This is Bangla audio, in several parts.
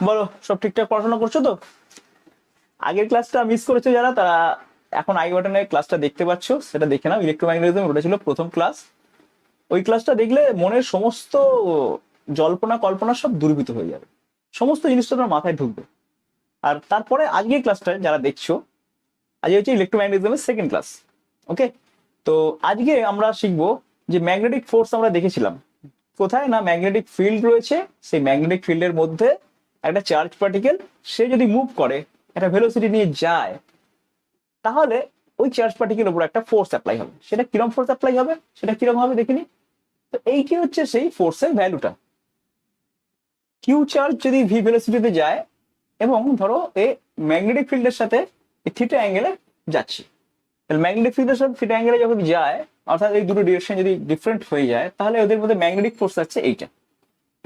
বলো, সব ঠিকঠাক পড়াশোনা করছো তো? আগের ক্লাসটা মিস করেছো যারা, তারা এখন আই বাটনে ক্লাসটা দেখতে পাচ্ছ, সেটা দেখে নাও। ইলেকট্রোম্যাগনেটিজম, ওটা ছিল প্রথম ক্লাস। ওই ক্লাসটা দেখলে মনের সমস্ত জল্পনা কল্পনা সব দূরীভূত হয়ে যাবে, সমস্ত জিনিসটা তোমার মাথায় ঢুকবে। আর তারপরে আজকের ক্লাসটা যারা দেখছো, আজকে হচ্ছে ইলেকট্রোম্যাগনেটিজমের সেকেন্ড ক্লাস। ওকে, তো আজকে আমরা শিখবো যে ম্যাগনেটিক ফোর্স আমরা দেখেছিলাম কোথায় না, ম্যাগনেটিক ফিল্ড রয়েছে, সেই ম্যাগনেটিক ফিল্ডের মধ্যে একটা চার্জ পার্টিকেল, সে যদি মুভ করে একটা ভেলোসিটি নিয়ে যায়, তাহলে ওই চার্জ পার্টিকেল উপর একটা ফোর্স অ্যাপ্লাই হবে। সেটা কিরকম ফোর্স অ্যাপ্লাই হবে, সেটা কিরকম হবে দেখিনি। তো এইটি হচ্ছে সেই ফোর্সের ভ্যালুটা। কিউ চার্জ যদি ভি ভেলোসিটিতে যায় এবং ধরো এ ম্যাগনেটিক ফিল্ডের সাথে থিটা অ্যাঙ্গেলে যাচ্ছে, তাহলে ম্যাগনেটিক ফিল্ডের সাথে থিটা অ্যাঙ্গেলে যখন যায়, অর্থাৎ এই দুটো ডিরেকশন যদি ডিফারেন্ট হয়ে যায়, তাহলে ওদের মধ্যে ম্যাগনেটিক ফোর্স আছে এইটা।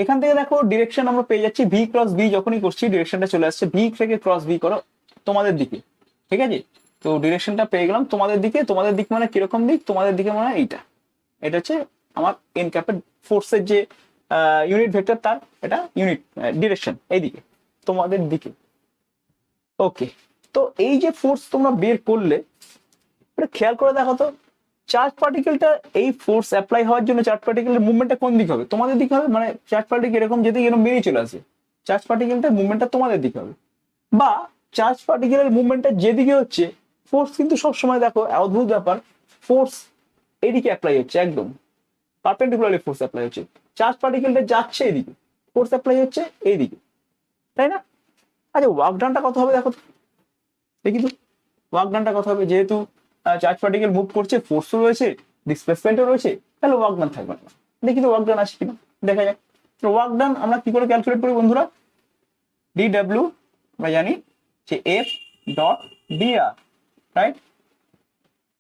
এখান থেকে দেখো ডিরেকশন আমরা পেয়ে যাচ্ছি ভি ক্রস বি, যখনই করছি ডিরেকশনটা চলে আসছে ভি থেকে ক্রস বি করো তোমাদের দিকে, ঠিক আছে? তো ডিরেকশনটা পেয়ে গেলাম তোমাদের দিকে। তোমাদের দিক মানে কিরকম দিক? তোমাদের দিকে মানে এইটা, এটা হচ্ছে আমার এন ক্যাপের ফোর্সের যে ইউনিট ভেক্টর, তার এটা ইউনিট ডিরেকশন এইদিকে তোমাদের দিকে। ওকে, তো এই যে ফোর্স তোমরা বের করলে, এটা খেয়াল করে দেখো তো, চার্জ পার্টিকেলটা এই ফোর্স অ্যাপ্লাই হওয়ার জন্য চার্জ পার্টিকেলের মুভমেন্টটা কোন দিকে হবে? তোমাদের দিকে হবে। মানে চার্জ পার্টিকেল এরকম যেদিকে এরকম বেরিয়ে চলে আসে, চার্জ পার্টিকেলটার মুভমেন্টটা তোমাদের দিকে হবে। বা চার্জ পার্টিকেলের মুভমেন্টটা যেদিকে হচ্ছে, ফোর্স কিন্তু সবসময় দেখো অদ্ভুত ব্যাপার, ফোর্স এদিকে অ্যাপ্লাই হচ্ছে, একদম পারপেন্ডিকুলারলি ফোর্স অ্যাপ্লাই হচ্ছে। চার্জ পার্টিকেলটা যাচ্ছে এদিকে, ফোর্স অ্যাপ্লাই হচ্ছে এইদিকে, তাই না? আচ্ছা, ওয়ার্ক ডানটা কত হবে দেখো তো, দেখি তো ওয়ার্ক ডানটা কত হবে। যেহেতু চার্জ পার্টিকেল মুভ করছে, ফোর্সও রয়েছে, ডিসপ্লেসমেন্টও রয়েছে, তাহলে ওয়ার্ক ডান থাকবে না। দেখি তো ওয়ার্ক ডান আসে কিনা, দেখা যাক। ওয়ার্ক ডান আমরা কি করে ক্যালকুলেট করি বন্ধুরা? ডি ডাব্লিউ আমরা জানি যে এফ ডট ডিআর, রাইট?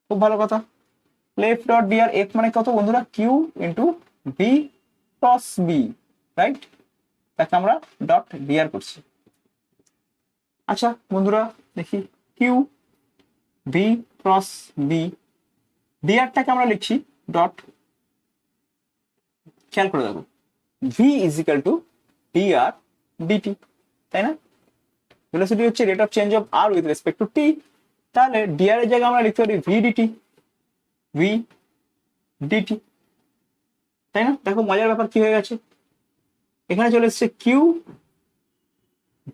খুব ভালো কথা। এফ ডট ডিআর, এফ মানে কত বন্ধুরা? Q into B cross B, right? তাকে আমরা ডট ডিআর করছি। আচ্ছা বন্ধুরা, দেখি কিউ বি ক্রস বি, ডিআরটাকে আমরা লিখছি ডট, খেয়াল করে দেখো, v is equal to dr dt, তাই না? ভেলোসিটি হচ্ছে rate of change of r with respect to t, তাহলে ডিআর এর জায়গায় আমরা লিখতে পারি ভি ডিটি, ভি ডিটি, তাই না? দেখো মজার ব্যাপার কি হয়ে গেছে, এখানে চলে এসছে q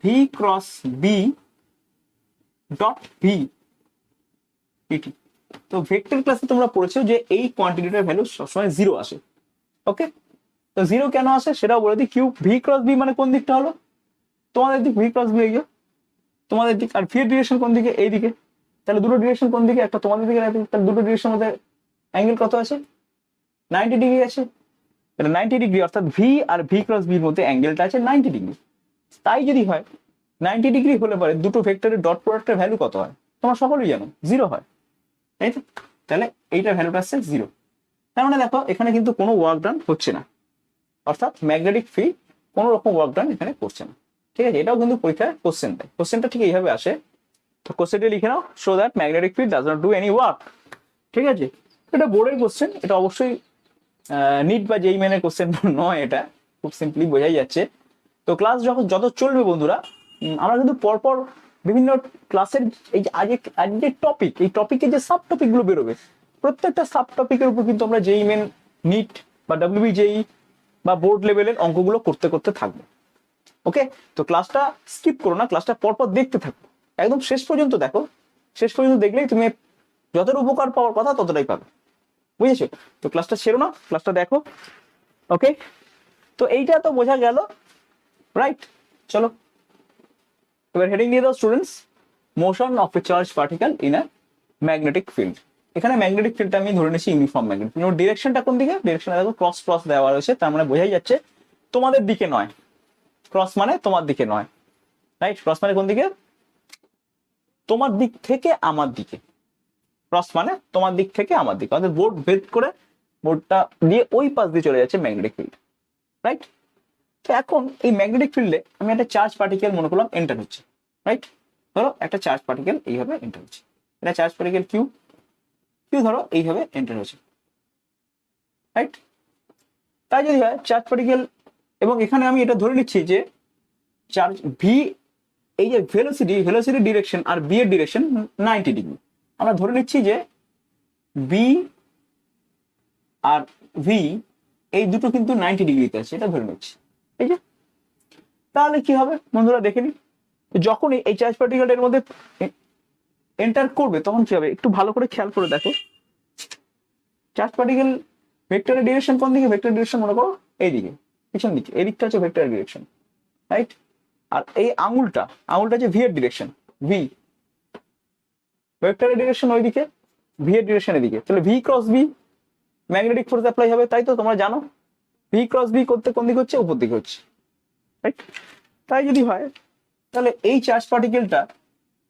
v cross B dot v dt. তো ভেক্টর ক্লাসে তোমরা পড়েছো যে এই কোয়ান্টিটিটার ভ্যালু সবসময় জিরো আসে। ওকে, তো জিরো কেন আসে সেটাও বলে দিই। কিউ ভি ক্রস বি মানে কোন দিকটা হলো? তোমাদের দিক, ভি ক্রস বি এই তোমাদের দিক, আর ভি এর ডিরেকশন কোন দিকে? এই দিকে। তাহলে দুটো ডিরেকশন কোন দিকে? একটা তোমাদের দিকে, তাহলে দুটো ডিরেকশন মধ্যে অ্যাঙ্গেল কত আছে? 90 ডিগ্রি আছে। তাহলে 90 ডিগ্রি, অর্থাৎ ভি আর ভি ক্রস বির মধ্যে অ্যাঙ্গেলটা আছে 90 ডিগ্রি। তাই যদি হয় 90 ডিগ্রি হলে পরে দুটো ভেক্টরের ডট প্রোডাক্টের ভ্যালু কত হয়? তোমরা সকলেই জানো, জিরো হয়, তাই তো? তাহলে এইটার ভ্যালুটা আসছে জিরো। তার মানে দেখো এখানে কিন্তু কোনো ওয়ার্ক ডান হচ্ছে না, অর্থাৎ ম্যাগনেটিক ফিল্ড কোনো রকম ওয়ার্ক ডান এখানে করছে না। ঠিক আছে, এটাও কিন্তু পরীক্ষায় কোশ্চেন দেয়। কোশ্চেনটা ঠিক এইভাবে আসে, তো কোশ্চেনটা লিখে নাও, show that magnetic field does not do any work. ঠিক আছে, এটা বোর্ডের কোশ্চেন, এটা অবশ্যই নিট বা যেই মেনের কোশ্চেন নয়, এটা খুব সিম্পলি বোঝাই যাচ্ছে। তো ক্লাস যখন যত চলবে বন্ধুরা, আমরা কিন্তু পরপর বিভিন্ন ক্লাসের এই যে আজ যে টপিক, এই টপিকের যে সাব টপিক গুলো বেরোবে, প্রত্যেকটা সাব টপিকের উপর কিন্তু আমরা যেই মেন, নিট বা ডাব্লিউবি যেই বা বোর্ড লেভেলের অঙ্কগুলো করতে করতে থাকবো। ওকে, তো ক্লাসটা স্কিপ করো না, ক্লাসটা পরপর দেখতে থাকো, একদম শেষ পর্যন্ত দেখো। শেষ পর্যন্ত দেখলেই তুমি যতটা উপকার পাওয়ার কথা ততটাই পাবে, বুঝেছো? তো ক্লাসটা ছেড়ো না, ক্লাসটা দেখো। ওকে, তো এইটা তো বোঝা গেল, রাইট? চলো এবার হেডিং দিয়ে দাও students, motion of A charge particle in a magnetic field. এখানে ম্যাগনেটিক ফিল্ডটা আমি ধরে নিচ্ছি ইউনিফর্ম ম্যাগনেটিক। ডিরেকশনটা কোন দিকে? ডিরেকশনটা দেখো ক্রস ক্রস দেওয়া রয়েছে, তার মানে বোঝাই যাচ্ছে তোমাদের দিকে নয়। ক্রস মানে তোমার দিকে নয়, রাইট? ক্রস মানে কোন দিকে? তোমার দিক থেকে আমার দিকে। ক্রস মানে তোমার দিক থেকে আমার দিকে, অর্থাৎ বোর্ড ভেদ করে বোর্ডটা দিয়ে ওই পাশ দিয়ে চলে যাচ্ছে ম্যাগনেটিক ফিল্ড, রাইট? তো এখন এই ম্যাগনেটিক ফিল্ডে আমি একটা চার্জ পার্টিকেল মনে করলাম এন্টার হচ্ছে, রাইট? ধরো একটা চার্জ পার্টিকেল এইভাবে এন্টার হচ্ছে, এটা চার্জ পার্টিকেল কিউ, কিউ ধরো এইভাবে এন্টার হচ্ছে, রাইট? তাই যদি হয় চার্জ পার্টিকেল, এবং এখানে আমি এটা ধরে নিচ্ছি যে চার্জ ভি, এই যে ভেলোসিটি ডিরেকশন আর বি এর ডিরেকশন 90 ডিগ্রি। আমরা ধরে নিচ্ছি যে বি আর ভি এই দুটো কিন্তু 90 ডিগ্রিতে আছে, এটা ধরে নিচ্ছি। এই যে তাহলে কি হবে বন্ধুরা দেখে নি, যখনই এই চার্জ পার্টিকেলটা এর মধ্যে এন্টার করবে তখন কি হবে একটু ভালো করে খেয়াল করে দেখো। চার্জ পার্টিকেল ভেক্টরের ডিরেকশন কোন দিকে? ভেক্টর ডিরেকশন মনে করো এইদিকে, পিছন দিকে, এই দিকটা হচ্ছে ভেক্টর ডিরেকশন, রাইট? আর এই আঙুলটা হচ্ছে ভি এর ডিরেকশন, ভি ভেক্টরের ডিরেকশন ওইদিকে, ভি এর ডিরেকশন এদিকে। তাহলে v cross B magnetic force apply হবে, তাই তো? তোমরা জানো ভি ক্রস বি করতে কোন দিকে হচ্ছে? উপর দিকে হচ্ছে, রাইট? তাই যদি হয় তাহলে এই চার্জ পার্টিকেলটা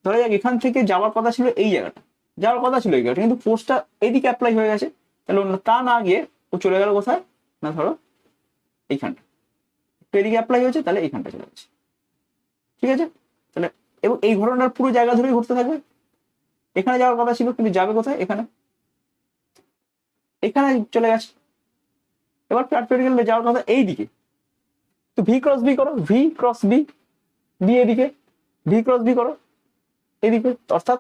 ধরা যাক এখান থেকে যাওয়ার কথা ছিল এই জায়গাটা, এই জায়গাটা, কিন্তু ফোর্সটা এইদিকে অ্যাপ্লাই হয়ে গেছে। তাহলে তা না গিয়ে ও চলে গেল কোথায় না, ধরো এইখানটা এদিকে অ্যাপ্লাই হয়েছে, তাহলে এইখানটা চলে গেছে, ঠিক আছে? তাহলে এবং এই ঘটনার পুরো জায়গা ধরেই ঘুরতে থাকবে। এখানে যাওয়ার কথা ছিল কিন্তু যাবে কোথায়? এখানে চলে গেছে। এবার চার্জ পার্টিকেল যাওয়ার কথা এইদিকে, তো ভি ক্রস বি করো, ভি ক্রস বি, বি এদিকে, ভি ক্রস বি করো এদিকে, অর্থাৎ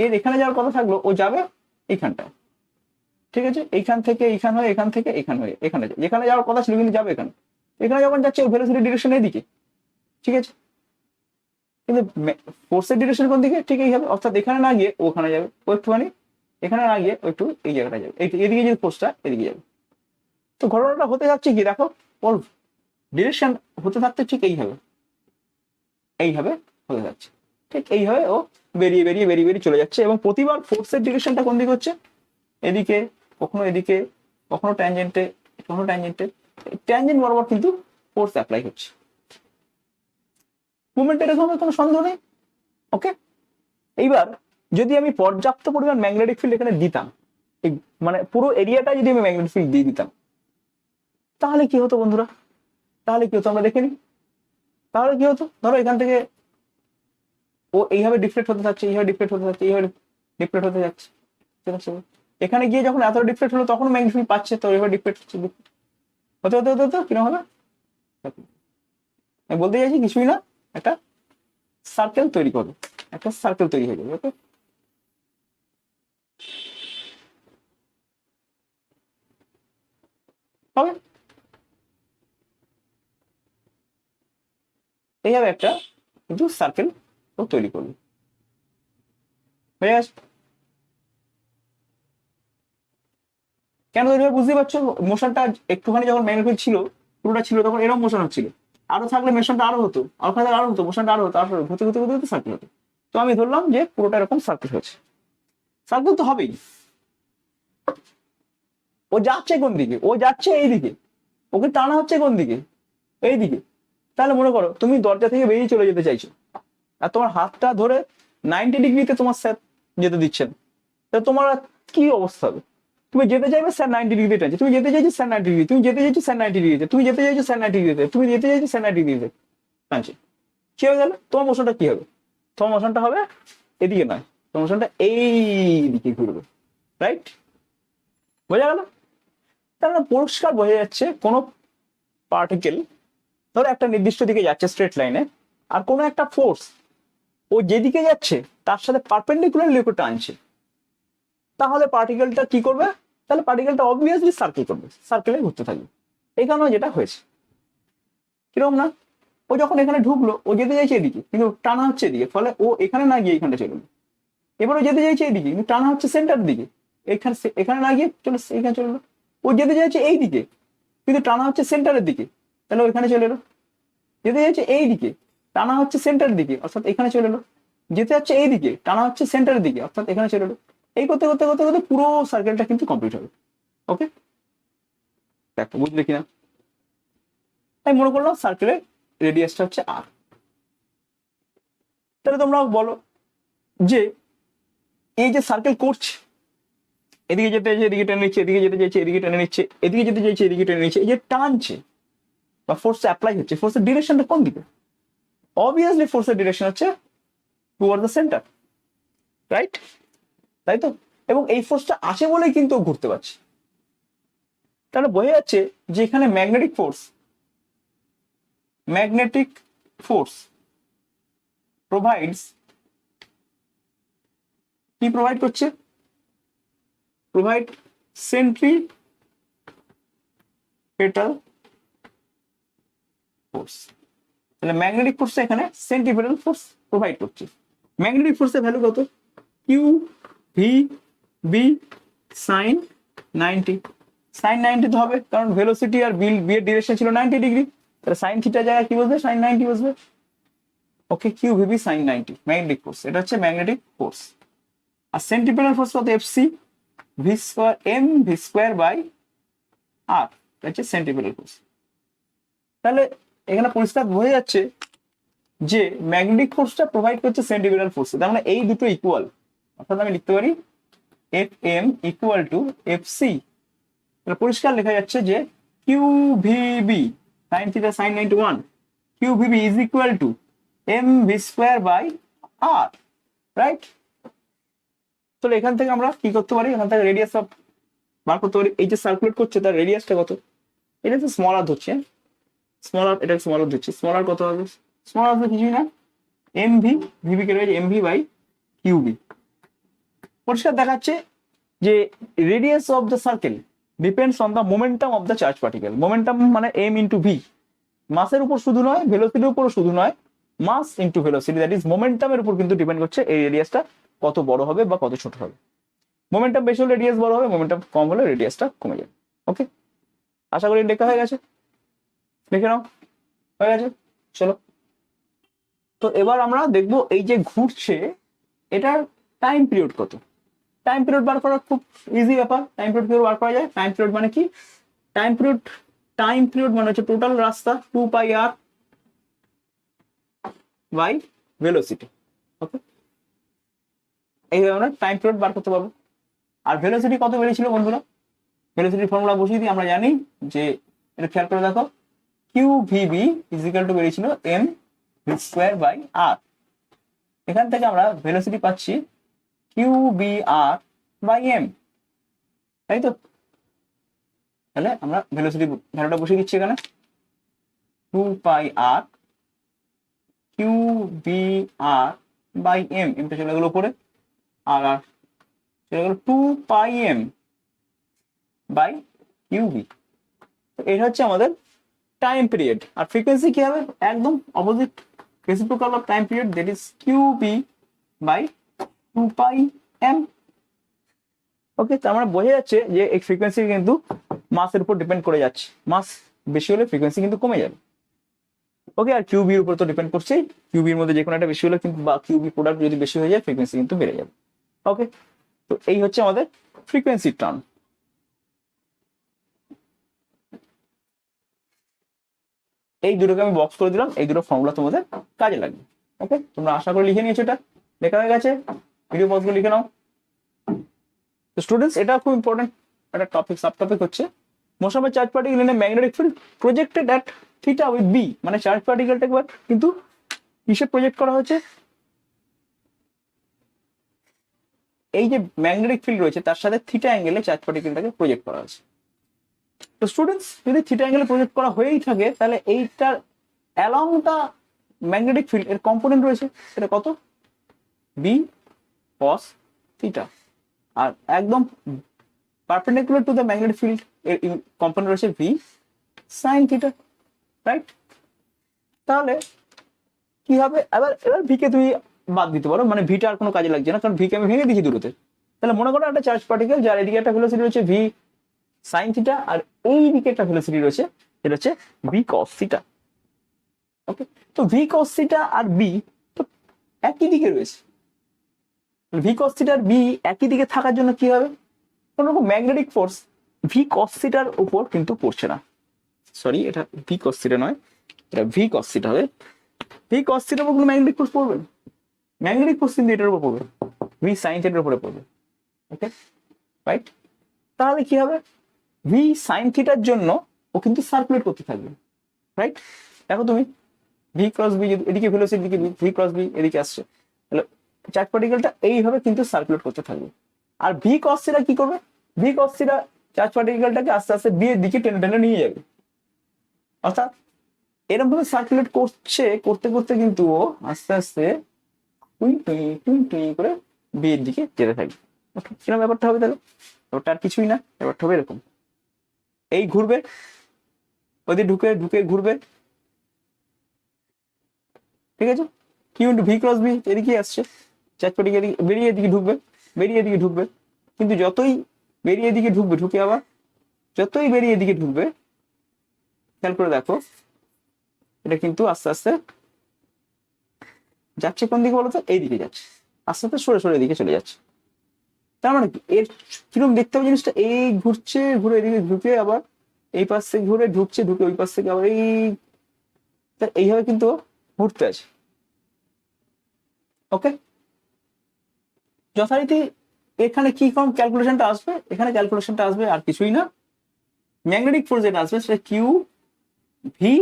এর এখানে যাওয়ার কথা থাকলো ও যাবে এইখানটায়, ঠিক আছে? এইখান থেকে এইখান হয়ে, এখান থেকে এখান হয়ে এখানে, যেখানে যাওয়ার কথা ছিল কিন্তু যাবে এখানে। এখানে যখন যাচ্ছে ও ভেলোসিটি ডিরেকশন এদিকে, ঠিক আছে? কিন্তু ফোর্সের ডিরেকশন কোন দিকে? ঠিক এই হবে, অর্থাৎ এখানে না গিয়ে ওখানে যাবে, ও একটুখানি এখানে না গিয়ে ও একটু এই জায়গাটা যাবে, এদিকে যদি ফোর্সটা এদিকে যাবে। তো ঘটনাটা হতে যাচ্ছে কি দেখো, ওর ডিরেকশন হতে থাকতে ঠিক এইভাবে হতে যাচ্ছে, ঠিক এইভাবে ও বেরিয়ে চলে যাচ্ছে। এবং প্রতিবার ফোর্সের ডিরেকশনটা কোন দিকে হচ্ছে? এদিকে, কখনো এদিকে, কখনো ট্যানজেন্টে, ট্যানজেন্ট বরাবর কিন্তু ফোর্স অ্যাপ্লাই হচ্ছে। মুভমেন্ট এরকম কোনো সন্দেহ নেই, ওকে? এইবার যদি আমি পর্যাপ্ত পরিমাণ ম্যাগনেটিক ফিল্ড এখানে দিতাম, মানে পুরো এরিয়াটা যদি আমি ম্যাগনেটিক ফিল্ড দিয়ে দিতাম, তাহলে কি হতো বন্ধুরা? আমরা দেখে নিই। তাহলে কি হতো, ধরো এখান থেকে ও এইভাবে ডিফ্লেক্ট হতে থাকছে, এইভাবে ডিফ্লেক্ট হতে যাচ্ছে, ঠিক আছে? এখানে গিয়ে যখন এত ডিফ্লেক্ট হলো তখন ম্যাগনেটিক ফিল্ড পাচ্ছে, তো এইভাবে ডিফ্লেক্ট হতে কিরকম হবে? আমি বলতে চাইছি কিছুই না, একটা সার্কেল তৈরি করবে, হয়ে যাবে, ওকে? হবে এইভাবে একটা কিন্তু সার্কেল ও তৈরি করবে, হয়ে গেছে? কেন তৈরি হবে বুঝতে পারছো? মোশনটা একটুখানি যখন ম্যাগনেটিক ছিল, পুরোটা ছিল, তখন এরকম মোশন হচ্ছিল, আরো থাকলে মোশনটা আরো হতো, মোশনটা আরো হতো, হতে সার্কেল হতো। তো আমি ধরলাম যে পুরোটা এরকম সার্কেল হয়েছে। সার্কেল তো হবেই। ও যাচ্ছে কোন দিকে? ও যাচ্ছে এইদিকে, ওকে টানা হচ্ছে কোন দিকে? এইদিকে। তাহলে মনে করো তুমি দরজা থেকে বেরিয়ে চলে যেতে চাইছো, আর তোমার হাতটা ধরে 90 ডিগ্রিতে তোমার স্যার যেতে দিচ্ছেন, তাহলে তোমার কি অবস্থা হবে? তুমি যেতে চাইবে স্যার 90 ডিগ্রিতে টানছে, তুমি যেতে চাইছো স্যার 90 ডিগ্রি, তুমি যেতে চাইছো স্যার 90 ডিগ্রিতে, তুমি যেতে চাইছো স্যার 90 ডিগ্রিতে, তুমি যেতে চাইছো স্যার 90 ডিগ্রিতে টানছে। কি হয়ে গেল? তোমার মোশনটা কি হবে? তোমার মোশনটা হবে এদিকে নয়, তোমার মোশনটা এইদিকে ঘুরবে, রাইট? বোঝা গেল? তাহলে পরিষ্কার বোঝা যাচ্ছে কোনো পার্টিকেল ধরো একটা নির্দিষ্ট দিকে যাচ্ছে স্ট্রেট লাইনে, আর কোনো একটা ফোর্স ও যেদিকে যাচ্ছে তার সাথে পারপেন্ডিকুলারলি ওকে টানছে, তাহলে পার্টিকেলটা কি করবে? তাহলে পার্টিকেলটা অবভিয়াসলি সার্কেল করবে, সার্কেলে ঘুরতে থাকবে। এখানেও যেটা হয়েছে কিরকম না, ও যখন এখানে ঢুকলো ও যেতে চাইছে এদিকে, কিন্তু টানা হচ্ছে এদিকে, ফলে ও এখানে না গিয়ে এখানটা চলে গেলো। এবার ও যেতে চাইছে এইদিকে, কিন্তু টানা হচ্ছে সেন্টার দিকে, এখানে না গিয়ে এখানে চলে এলো। ও যেতে চাইছে এইদিকে, কিন্তু টানা হচ্ছে সেন্টারের দিকে, তাহলে ও এখানে চলে এলো। যেতে চাইছে এইদিকে, টানা হচ্ছে সেন্টারের দিকে, অর্থাৎ এখানে চলে এলো। যেতে যাচ্ছে এইদিকে, টানা হচ্ছে সেন্টারের দিকে, অর্থাৎ এখানে চলে এলো। এই করতে পুরো সার্কেলটা কিন্তু কমপ্লিট হবে, ওকে? দেখো বুঝলে কিনা? তাই মনে করলাম সার্কেলের রেডিয়াসটা হচ্ছে আর। তাহলে তোমরা বলো যে এই যে সার্কেল করছে, এদিকে যেতে চাইছে এদিকে টেনে নিচ্ছে, এদিকে যেতে চাইছে এদিকে টেনে নিচ্ছে, এদিকে যেতে চাইছে এদিকে টেনে নিচ্ছে, এই যে টানছে বা ফোর্স অ্যাপ্লাই হচ্ছে, ফোর্সের ডিরেকশনটা কোন দিকে? অবভিয়াসলি ফোর্সের ডিরেকশন হচ্ছে টুয়ার্ড দ্য সেন্টার, রাইট? তাই তো? এবং এই ফোর্সটা আছে বলেই কিন্তু ঘুরতে পারছে। তাহলে বোঝা যাচ্ছে যে এখানে ম্যাগনেটিক ফোর্স প্রোভাইডস, কি প্রোভাইড করছে? Provide centripetal force. তাহলে ম্যাগনেটিক ফোর্স এখানে সেন্ট্রিপেটাল ফোর্স প্রোভাইড করছে। ম্যাগনেটিক ফোর্সের ভ্যালু কত? Q v B sine 90। Sine 90 তো হবে, কারণ ভেলোসিটি আর বি এর ডিরেকশন ছিল 90 ডিগ্রি, তাহলে সাইন থিটার জায়গায় কি বসবে? সাইন 90 বসবে। Okay, q v B sine 90 magnetic force, এটা হচ্ছে ম্যাগনেটিক ফোর্স। আর সেন্ট্রিপেটাল ফোর্স কত? FC v square m v square by r, এটা হচ্ছে সেন্ট্রিপেটাল ফোর্স। তাহলে এখানে পরিষ্কার বোঝা যাচ্ছে যে ম্যাগনেটিক ফোর্সটা প্রোভাইড করছে সেন্ট্রিপেটাল ফোর্স, তার মানে এই দুটো ইকুয়াল। অর্থাৎ আমি লিখতে পারি F M equal to F C. তাহলে পরিষ্কার লেখা যাচ্ছে যে q v B sine theta sine 91, q v B is equal to m v square by r, right? তাহলে এখান থেকে আমরা কি করতে পারি? এখান থেকে রেডিয়াস অফ বার করতে পারি। এই যে সার্কুলেট করছে তার রেডিয়াসটা কত? এটা তো স্মল আর ধরছে, স্মল আর, এটা স্মল আর ধরছি। স্মল আর কত হবে? স্মল আর কিছুই না, এম ভি, ভিবি কে রয়েছে m v by q B. পরিষ্কার দেখাচ্ছে যে radius of the circle depends on the momentum of the charge particle. Momentum মানে এম ইন্টু ভি, মাসের উপর শুধু নয়, ভেলোসিটির উপর শুধু নয়, mass into velocity, that is মোমেন্টামের উপর কিন্তু ডিপেন্ড করছে এই রেডিয়াসটা কত বড় হবে বা কত ছোট হবে। মোমেন্টাম বেশি হলে রেডিয়াস বড় হবে, মোমেন্টাম কম হলে রেডিয়াসটা কমে যাবে। ওকে, আশা করি লেখা হয়ে গেছে। লিখে নাও, হয়ে গেছে। চলো, তো এবার আমরা দেখবো এই যে ঘুরছে এটার টাইম পিরিয়ড কত। টাইম পিরিয়ড বার করা খুব ইজি ব্যাপার। টাইম পিরিয়ড কিভাবে বার করা যায়? টাইম পিরিয়ড মানে কি? টাইম পিরিয়ড মানে হচ্ছে টোটাল রাস্তা 2 পাই আর বাই ভেলোসিটি। ওকে, এইভাবে আমরা টাইম পিরিয়ড বার করতে পারবো। আর ভেলোসিটি কত বেড়েছিল বন্ধুরা? ভেলোসিটির ফর্মুলা বসিয়ে দিই। আমরা জানি যে, এটা খেয়াল করে দেখো, q v B is equal to বেরিয়েছিল m v square by r. এখান থেকে আমরা ভেলোসিটি পাচ্ছি q B r by m, তাই তো? তাহলে আমরা ভেলোসিটি ভ্যালুটা বসিয়ে দিচ্ছি এখানে, 2 pi r q B r by m, এমটা চলে গেল উপরে, আর আর চলে গেল 2 pi m by q B. এটা হচ্ছে আমাদের টাইম পিরিয়ড। আর ফ্রিকোয়েন্সি কি হবে? একদম opposite, reciprocal of time period, that is q B by 2 pi m. Okay, তার মানে বোঝা যাচ্ছে যে এই ফ্রিকোয়েন্সি কিন্তু মাসের উপর ডিপেন্ড করে যাচ্ছে। মাস বেশি হলে ফ্রিকোয়েন্সি কিন্তু কমে যাবে। ওকে, আর কিউবির উপর তো ডিপেন্ড করছে, কিউবির মধ্যে যে কোনো একটা বেশি হলে কিন্তু, বা কিউবি প্রোডাক্ট যদি বেশি হয়ে যায়, ফ্রিকোয়েন্সি কিন্তু বেড়ে যাবে। ওকে, তো এই হচ্ছে আমাদের ফ্রিকোয়েন্সি টার্ম। এই দুটোকে আমি বক্স করে দিলাম, এই দুটো ফর্মুলা তোমাদের কাজে লাগবে। ওকে, তোমরা আশা করে লিখে নিয়েছো, এটা লেখা হয়ে গেছে। ভিডিও পজ করে লিখে নাও। তো স্টুডেন্টস, এটা খুব ইম্পর্টেন্ট একটা টপিক, সাব টপিক হচ্ছে motion of charge particle in a magnetic field projected at theta with b. মানে চার্জ পার্টিকেলটাকে কিন্তু কিসে প্রজেক্ট করা হয়েছে? এই যে ম্যাগনেটিক ফিল্ড রয়েছে তার সাথে থিটা অ্যাঙ্গেলে চার্জ পার্টিকেলটাকে প্রজেক্ট করা হয়েছে। তো স্টুডেন্টস, যদি থিটা অ্যাঙ্গেলে প্রজেক্ট করা হয়েই থাকে, তাহলে এইটার অ্যালং দা ম্যাগনেটিক ফিল্ড এর কম্পোনেন্ট রয়েছে, সেটা কত? B cos theta. আর একদম perpendicular to the magnetic field এর কম্পোনেন্ট রয়েছে ভি সাইন থিটা, রাইট? তাহলে কি হবে? এবার ভিকে তুমি বাদ দিতে পারো, মানে ভিটা আর কোনো কাজে লাগছে না, কারণ ভিকে আমি ভেঙে দিয়েছি দূরতে। তাহলে মনে করো একটা চার্জ পার্টিকেল যার এদিকে একটা ভেলোসিটি রয়েছে ভি সাইন থিটা, আর এই দিকে একটা ভেলোসিটি রয়েছে সেটা হচ্ছে ভি কস থিটা। ওকে, তো ভি কস থিটা আর বি তো একই দিকে রয়েছে। ভি কস থিটা আর বি একই দিকে থাকার জন্য কি হবে? কোনো রকম ম্যাগনেটিক ফোর্স ভি কস থিটার উপর কিন্তু পড়ছে না। সরি, এটা ভি কস থিটা নয়, এটা ভি কস থিটা হবে। ভি কস থিটার উপর কোনো ম্যাগনেটিক ফোর্স পড়বে না। ম্যাগনেটিক ফোর্স কিন্তু এটার উপর পড়বে, ভি সাইন থিটার উপরে পড়বে। ওকে, রাইট? তাহলে কি হবে? ভি সাইন থিটার জন্য ও কিন্তু সার্কুলেট করতে থাকবে, রাইট? দেখো তুমি, ভি ক্রস বি, এদিকে ভেলোসিটি দিকে ভি ক্রস বি এদিকে আসছে, তাহলে চার্জ পার্টিকেলটা এইভাবে কিন্তু সার্কুলেট করতে থাকবে। আর ভি কস থিটা কি করবে? ভি কস থিটা চার্জ পার্টিকেলটাকে আস্তে আস্তে বি এর দিকে টেনে টেনে নিয়ে যাবে। অর্থাৎ এরকম ভাবে সার্কুলেট করতে করতে কিন্তু ও আস্তে আস্তে টুই টুই টুই টুই করে বিয়ের দিকে যেতে থাকবে। ওকে, কিরকম ব্যাপারটা হবে তাহলে? ব্যাপারটা আর কিছুই না, ব্যাপারটা হবে এরকম, এই ঘুরবে, ওদের ঢুকে ঢুকে ঘুরবে, ঠিক আছে, q into v cross b এদিকে আসছে, চারপাটি বেরিয়ে এদিকে ঢুকবে, বেরিয়ে এদিকে ঢুকবে, কিন্তু যতই বেরিয়ে এদিকে ঢুকবে, ঢুকে আবার যতই বেরিয়ে এদিকে ঢুকবে, খেয়াল করে দেখো এটা কিন্তু আস্তে আস্তে যাচ্ছে কোন দিকে বলতো, এই দিকে যাচ্ছে, আস্তে আস্তে সরে সরে এদিকে চলে যাচ্ছে। তার মানে কি এর কিরকম দেখতে হবে জিনিসটা, এই ঘুরছে, ঘুরে এদিকে ঢুকে আবার এই পাশ থেকে ঘুরে ঢুকছে, ঢুকে ওই পাশ থেকে আবার এইভাবে কিন্তু ঘুরতে আছে। ওকে, যথারীতি এখানে কি কম ক্যালকুলেশনটা আসবে, এখানে ক্যালকুলেশনটা আসবে আর কিছুই না, ম্যাগনেটিক ফোর্স যেটা আসবে সেটা কিউ ভি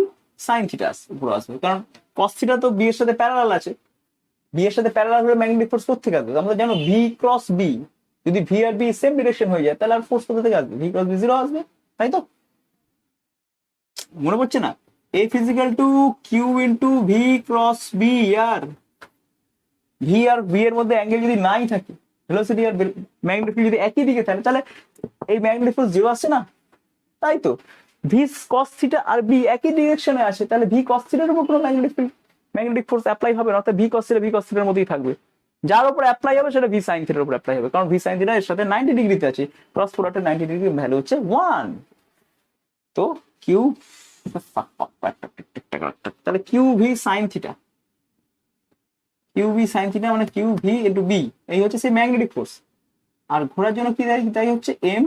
সাইন থিটা উপর আসবে, কারণ কস থিটা তো বি এর সাথে প্যারালাল আছে, বি এর সাথে প্যারালাল হলে ম্যাগনেটিক ফোর্স কোথা থেকে আসবে? আমরা জানো ভি ক্রস বি, যদি ভি আর বি সেম ডিরেকশন হয়ে যায় তাহলে আর ফোর্স কোথা থেকে আসবে? ভি ক্রস বি জিরো আসবে, তাই তো? মনে পড়ছে না? F equal to q into v cross B, আর ভি আর বি এর মধ্যে অ্যাঙ্গেল যদি নাই থাকে, ভেলোসিটি আর ম্যাগনেটিক ফিল্ড যদি একই দিকে থাকে, তাহলে এই ম্যাগনেটিক ফোর্স জিরো আসছে না, তাই তো? ভি কস থিটা আর বি একই ডিরেকশনে আসে, তাহলে ভি কস থিটার উপর কোনো ম্যাগনেটিক ফোর্স অ্যাপ্লাই হবে না, অর্থাৎ ভি কস থিটার মধ্যেই থাকবে। যার উপর অ্যাপ্লাই হবে সেটা ভি সাইন থিটার উপর অ্যাপ্লাই হবে, কারণ ভি সাইন থিটা এর সাথে 90 ডিগ্রিতে আছে, ক্রস প্রোডাক্টের 90 ডিগ্রি ভ্যালু হচ্ছে 1। তো কিউ, তাহলে q v sine theta, q v sine theta মানে কিউ ভি ইন্টু বি, এই হচ্ছে সেই ম্যাগনেটিক ফোর্স। আর ঘোরার জন্য কি দেয়, তাই হচ্ছে এম,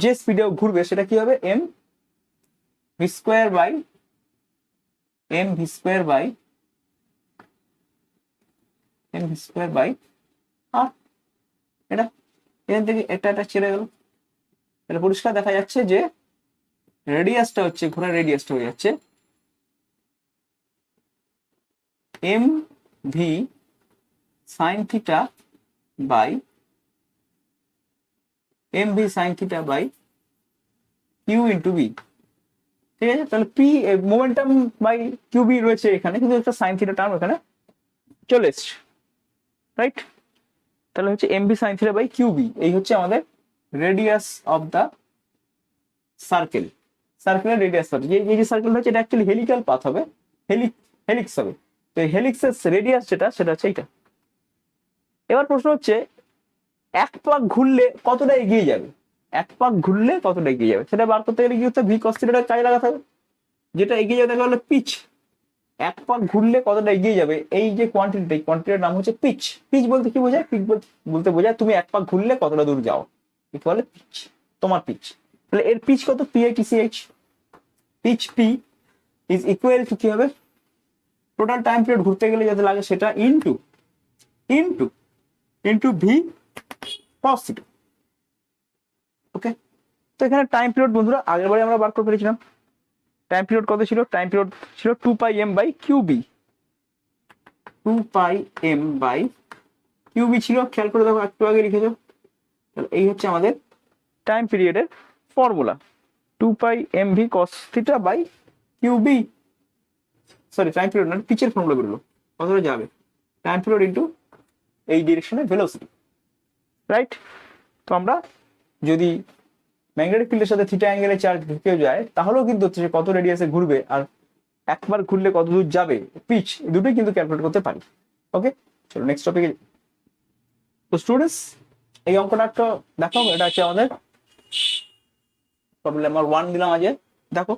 যে স্পিডে ঘুরবে সেটা কি হবে, m v square by m v square by m v square by r এটা, এখান থেকে এটা ছেড়ে গেল, তাহলে পরিষ্কার দেখা যাচ্ছে যে রেডিয়াসটা হচ্ছে, ঘোরার রেডিয়াসটা হয়ে যাচ্ছে m v sine theta by m v sine theta by q into b, ঠিক আছে? তাহলে p momentum by q b রয়েছে এখানে, কিন্তু একটা সাইন থিটা টার্ম এখানে চলে এসছে, রাইট? তাহলে হচ্ছে m v sine theta by q b, এই হচ্ছে আমাদের রেডিয়াস অফ দা সার্কেল, সার্কেলের রেডিয়াস হবে, যে সার্কেল হচ্ছে এটা অ্যাকচুয়ালি হেলিক্যাল পাথ হবে, হেলিক্স হবে, তো হেলিক্সের রেডিয়াস যেটা সেটা হচ্ছে এইটা। এবার প্রশ্ন হচ্ছে এক পাক ঘুরলে কতটা এগিয়ে যাবে, এক পাক ঘুরলে কতটা এগিয়ে যাবে সেটা বার করতে গেলে কি হচ্ছে, ভি কস থিটাটা কাজে লাগাতে হবে, যেটা এগিয়ে যাবে তাকে বলে পিচ। এক পাক ঘুরলে কতটা এগিয়ে যাবে, এই যে কোয়ান্টিটি, এই কোয়ান্টিটির নাম হচ্ছে পিচ। পিচ বলতে কি বোঝায়? পিচ বলতে বোঝায় তুমি এক পাক ঘুরলে কতটা দূর যাও, একে বলে পিচ, তোমার পিচ। তাহলে এর পিচ কত, p i t c h, pitch p is equal to কি হবে, টোটাল টাইম পিরিয়ড ঘুরতে গেলে যাতে লাগে সেটা into into into v cos theta. Okay, তো এখানে টাইম পিরিয়ড বন্ধুরা আগের বারে আমরা বার করে ফেলেছিলাম, টাইম পিরিয়ড কত ছিল, টাইম পিরিয়ড ছিল 2 pi m by q B, 2 pi m by q B ছিল, খেয়াল করে দেখো একটু আগে লিখেছো, তাহলে এই হচ্ছে আমাদের টাইম পিরিয়ডের formula, 2 pi m v cos theta by q b, sorry time period না, পিচের ফর্মুলা বেরোলো, কতটা যাবে, টাইম পিরিয়ড ইন্টু এই ডিরেকশনে ভেলোসিটি, রাইট? তো আমরা যদি ম্যাগনেটিক ফিল্ডের সাথে থিটা অ্যাঙ্গেলে চার্জ ঢুকে যায় তাহলেও কিন্তু হচ্ছে কত রেডিয়াসে ঘুরবে আর একবার ঘুরলে কত দূর যাবে, পিচ, দুটোই কিন্তু ক্যালকুলেট করতে পারি। ওকে, চলো নেক্সট টপিকে। তো স্টুডেন্টস এই অঙ্কটা একটা দেখো, এটা হচ্ছে আমাদের প্রবলেম নাম্বার 1 দিলাম আজকে। দেখো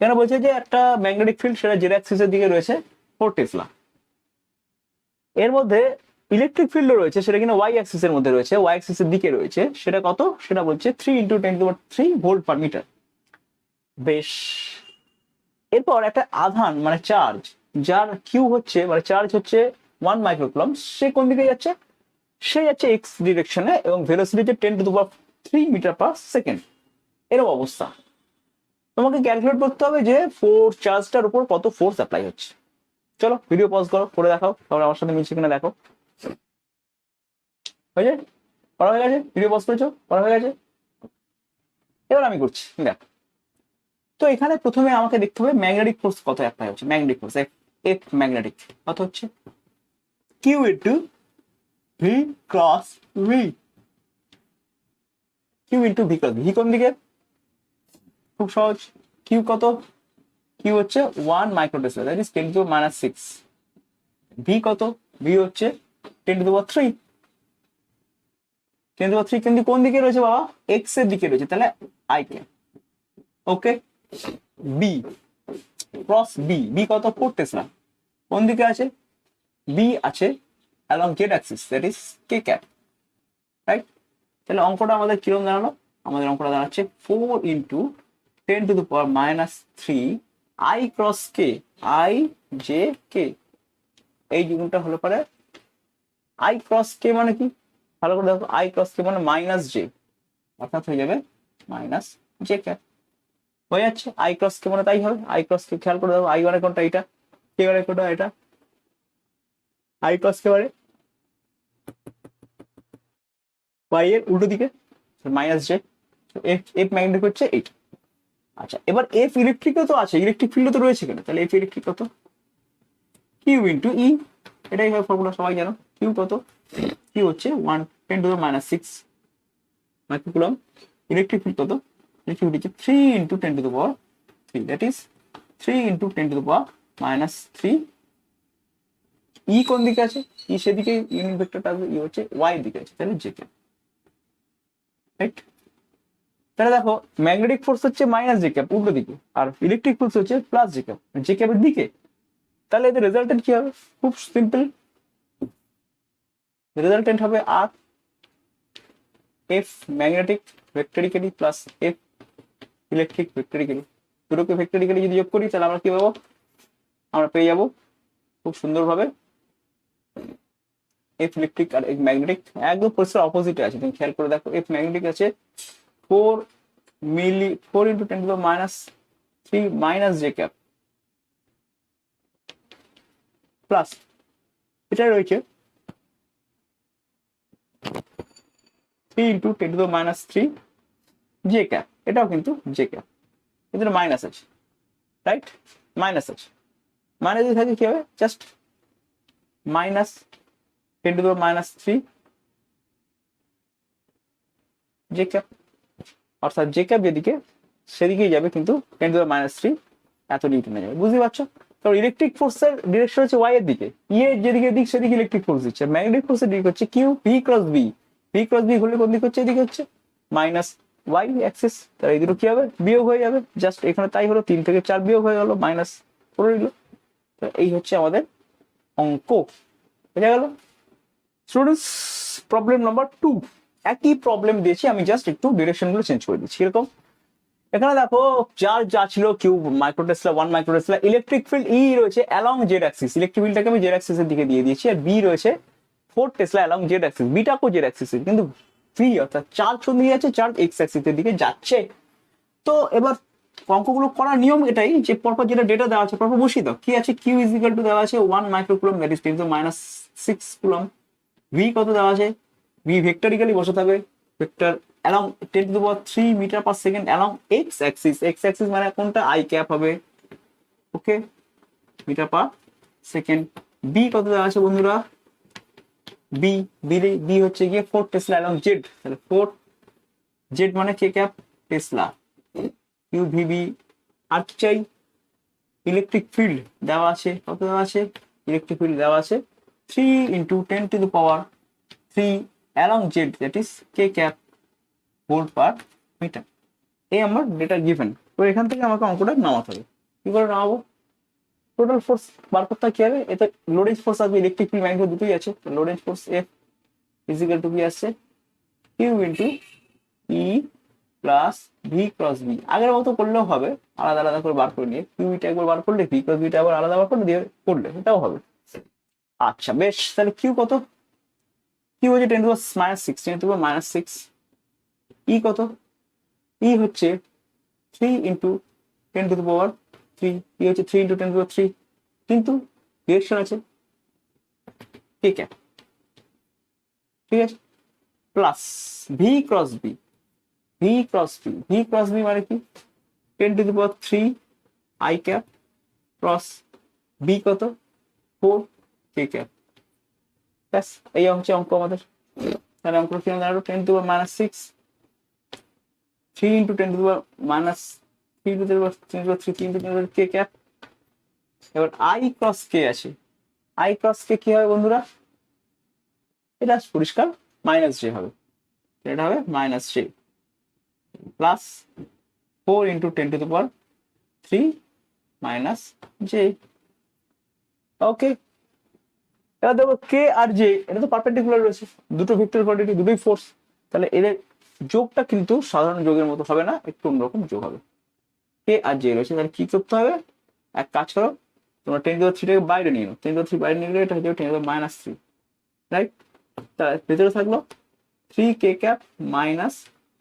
এখানে বলছে যে একটা ম্যাগনেটিক ফিল্ড সেটা জেড অ্যাক্সিসের দিকে রয়েছে 4 টেসলা, এর মধ্যে ইলেকট্রিক ফিল্ডও রয়েছে সেটা কিনা ওয়াই অ্যাক্সিসের মধ্যে রয়েছে, ওয়াই অ্যাক্সিসের দিকে রয়েছে, সেটা কত, সেটা বলছে 3 × 10⁻³ ভোল্ট পার মিটার। বেশ, এরপর একটা আধান মানে চার্জ, যার কিউ হচ্ছে মানে চার্জ হচ্ছে 1 মাইক্রোকুলম, সে কোন দিকে যাচ্ছে, সে যাচ্ছে এক্স ডিরেকশনে এবং ভেলোসিটি হচ্ছে 10⁻³ মিটার পার সেকেন্ড, এরকম অবস্থা। তোমাকে ক্যালকুলেট করতে হবে যে চার্জটার উপর কত ফোর্স অ্যাপ্লাই হচ্ছে। চলো ভিডিও পজ করো, করে দেখাও, তাহলে আমার সাথে মিলছে কিনা দেখো। হয়েছে, করা হয়ে গেছে, ভিডিও পজ করেছো, করা হয়ে গেছে, এবার আমি করছি, দেখ তো এখানে প্রথমে আমাকে দেখতে হবে ম্যাগনেটিক ফোর্স কত অ্যাপ্লাই হচ্ছে। ম্যাগনেটিক ফোর্স এফ ম্যাগনেটিক কত হচ্ছে, q into v cross v, q into v cross v কোন দিকে, খুব সহজ, কিউ কত, কিউ হচ্ছে 1 মাইক্রোটেসলা, দ্যাট ইজ 10⁻⁶। ভি কত, ভি হচ্ছে 10⁻³ 10⁻³ কিন্তু কোন দিকে রয়েছে বাবা, এক্স এর দিকে রয়েছে, তাহলে i k. Okay, b cross b, b কত 4 টেসলা, কোন দিকে আছে, বি আছে along z axis, that is k cap, right. তাহলে অঙ্কটা আমাদের কিরকম দাঁড়ালো, আমাদের অঙ্কটা দাঁড়াচ্ছে 4 into 10⁻³ i cross k, i j k, এই জিনিসটা হলো পরে আই ক্রস কে মানে কি, ভালো করে দেখো, আই ক্রস কে মানে মাইনাস জে, অর্থাৎ হয়ে যাবে মাইনাস জে ক্যাপ, হয়ে যাচ্ছে। আই ক্রস কে মানে তাই হবে, আই ক্রস কে খেয়াল করে দেখো, আই মানে কোনটা, এটা, কে মানে কোনটা, এটা, আই ক্রস কে মানে ওয়াই এর উল্টো দিকে minus J, F F magnetic হচ্ছে এইটা। আচ্ছা, এবার এফ ইলেকট্রিকও তো আছে, ইলেকট্রিক ফিল্ডও তো রয়েছে কেন, তাহলে এফ ইলেকট্রিক কত, কিউ ইন্টু ই, এটাই হয় ফর্মুলা, সবাই জানো। কিউ কত, কিউ হচ্ছে 1 10⁻⁶ মাইক্রোকুলম। ইলেকট্রিক ফিল্ড কত, ইলেকট্রিক ফিল্ড হচ্ছে 3 ইন্টু 10⁻³ দ্যাট ইজ 3 ইন্টু 10⁻⁻3। ই কোন দিকে আছে, ই সেদিকে, ইউনিট ভেক্টরটা ই হচ্ছে ওয়াই দিকে আছে, তাহলে জে কে, রাইট। তাহলে দেখো ম্যাগনেটিক ফোর্স হচ্ছে মাইনাস জে ক্যাপ উল্টো দিকে, আর ইলেকট্রিক ফোর্স হচ্ছে প্লাস জে ক্যাপ, জে ক্যাপের দিকে। তাহলে এদের রেজাল্টেন্ট কি হবে, খুব সিম্পল, রেজাল্টেন্ট হবে আর F magnetic vectorically plus F electric vectorically, দুটোকে ভেক্টরিক্যালি যদি যোগ করি তাহলে আমরা কি পাবো, আমরা পেয়ে যাবো খুব সুন্দরভাবে এফ ইলেকট্রিক আর এফ ম্যাগনেটিক একদম পরিষ্কার অপোজিটে আছে, তুমি খেয়াল করে দেখো, এফ ম্যাগনেটিক আছে 4 into 10⁻³ minus J cap, plus এটা রয়েছে 3 ইন্টু 10⁻³ জে ক্যাপ, এটাও কিন্তু জে ক্যাপ, এদের মাইনাস আছে, রাইট, মাইনাস আছে, মাইনাস যদি থাকে কি হবে, জাস্ট মাইনাস 10⁻³ জে ক্যাপ, অর্থাৎ জে ক্যাপ যেদিকে সেদিকেই যাবে, কিন্তু 10⁻³ এত নিউটনে যাবে, বুঝতে পারছো। কারণ ইলেকট্রিক ফোর্সের ডিরেকশন হচ্ছে ওয়াই এর দিকে, ই এর যেদিকে দিক সেদিকে ইলেকট্রিক ফোর্স দিচ্ছে, ম্যাগনেটিক ফোর্সের দিক হচ্ছে q v cross b, v cross b হলে কোন দিক হচ্ছে, এদিকে হচ্ছে মাইনাস ওয়াই অ্যাক্সিস, তাহলে এই দুটো কি হবে, বিয়োগ হয়ে যাবে, জাস্ট এখানে তাই হলো, 3 থেকে 4 বিয়োগ হয়ে গেল, মাইনাস করে দিল। তো এই হচ্ছে আমাদের অঙ্ক, বোঝা গেল স্টুডেন্টস। প্রবলেম নাম্বার 2, একই প্রবলেম দিয়েছি, আমি জাস্ট একটু ডিরেকশন গুলো চেঞ্জ করে দিচ্ছি। এরকম এখানে দেখো চার্জ যা ছিল কিউ মাইক্রোটেসলা 1 মাইক্রোটেসলা, ইলেকট্রিক ফিল্ড ই রয়েছে অ্যালং জেড অ্যাক্সিস, ইলেকট্রিক ফিল্ডটাকে আমি জেড অ্যাক্সিসের দিকে দিয়ে দিয়েছি, আর বি রয়েছে 4 টেসলা অ্যালং জেড অ্যাক্সিস, বিটাকো জেড অ্যাক্সিস, কিন্তু ফ্রি অর্থাৎ চার্জ কোন দিকে যাচ্ছে, চার্জ এক্স অ্যাক্সিসের দিকে যাচ্ছে। তো এবার অঙ্কগুলো করার নিয়ম এটাই যে পরপর যেটা ডেটা দেওয়া আছে পরপর বসিয়ে দাও, কি আছে, কিউ ইজ ইকুয়াল টু দেওয়া আছে 1 microcoulomb, that is 10⁻⁶ coulomb, v কত দেওয়া আছে, ভি ভেক্টরিক্যালি বসে থাকবে, vector along 10⁻³ metre per second along x axis, x axis মানে কোনটা, i ক্যাপ হবে, ওকে, মিটার পার সেকেন্ড। বি কত দেওয়া আছে বন্ধুরা, বি বি হচ্ছে গিয়ে 4 টেসলা along z, তাহলে 4 z মানে কে ক্যাপ টেসলা, ইউ ভিবি। আর কি চাই, ইলেকট্রিক ফিল্ড দেওয়া আছে, কত দেওয়া আছে, ইলেকট্রিক ফিল্ড দেওয়া আছে 3 ইন্টু 10⁻³ along z, that is k cap volt per metre, এই আমার ডেটা গিভেন। তো এখান থেকে আমাকে অঙ্কটা নামাতে হবে, কি করে নামাবো, টোটাল ফোর্স বার করতে কি হবে, এতে লোডেজ ফোর্স আসবে, ইলেকট্রিক ফিল্ড ম্যাগনেটিক দুটোই আছে, তো লোডেজ ফোর্স এফ ইজিক্যাল টু কি আসছে, কিউ ইন্টু ই প্লাস ভি ক্রস বি, আগের মতো করলেও হবে, আলাদা আলাদা করে বার করে নিয়ে, কিউটা একবার বার করলে ভি ক্রস বিটা আবার আলাদা বার করে দিয়ে করলে এটাও হবে। আচ্ছা বেশ, তাহলে কিউ কত, কিউ হচ্ছে 10⁻⁶, ই কত, ই হচ্ছে 3 ইন্টু 10⁻³ ই হচ্ছে 3 ইন্টু 10⁻³, কিন্তু ডিরেকশন আছে কে ক্যাপ, ঠিক আছে, plus v cross b, v cross b, v cross b মানে কি, 10⁻³ i ক্যাপ ক্রস বি কত 4 কে ক্যাপ। ব্যাস এই হচ্ছে অঙ্ক আমাদের। তাহলে অঙ্ক কি দাঁড়ালো 10⁻⁻6 3 × 10⁻³ 3 কে ক্যাপ। এবার আই ক্রস কে আছে, আই ক্রস কে কি হবে বন্ধুরা, এটা পরিষ্কার মাইনাস জে হবে, এটা হবে minus j plus 4 × 10⁻³ minus j. Okay, এবার দেখো কে আর জে এটা তো পারপেন্ডিকুলার রয়েছে, দুটো ভেক্টর কোয়ান্টিটি, দুটোই ফোর্স, তাহলে এদের যোগটা কিন্তু সাধারণ যোগের মতো হবে না, একটু অন্যরকম যোগ হবে। কে আর জে রয়েছে, তাহলে কি করতে হবে, এক কাজ করো তোমরা 10⁻³ বাইরে নিয়ে নাও, 10⁻³ বাইরে নিয়ে গেলে এটা হয়ে যাবে 10⁻⁻3, রাইট। তাহলে ভেতরে থাকলো 3 কে ক্যাপ মাইনাস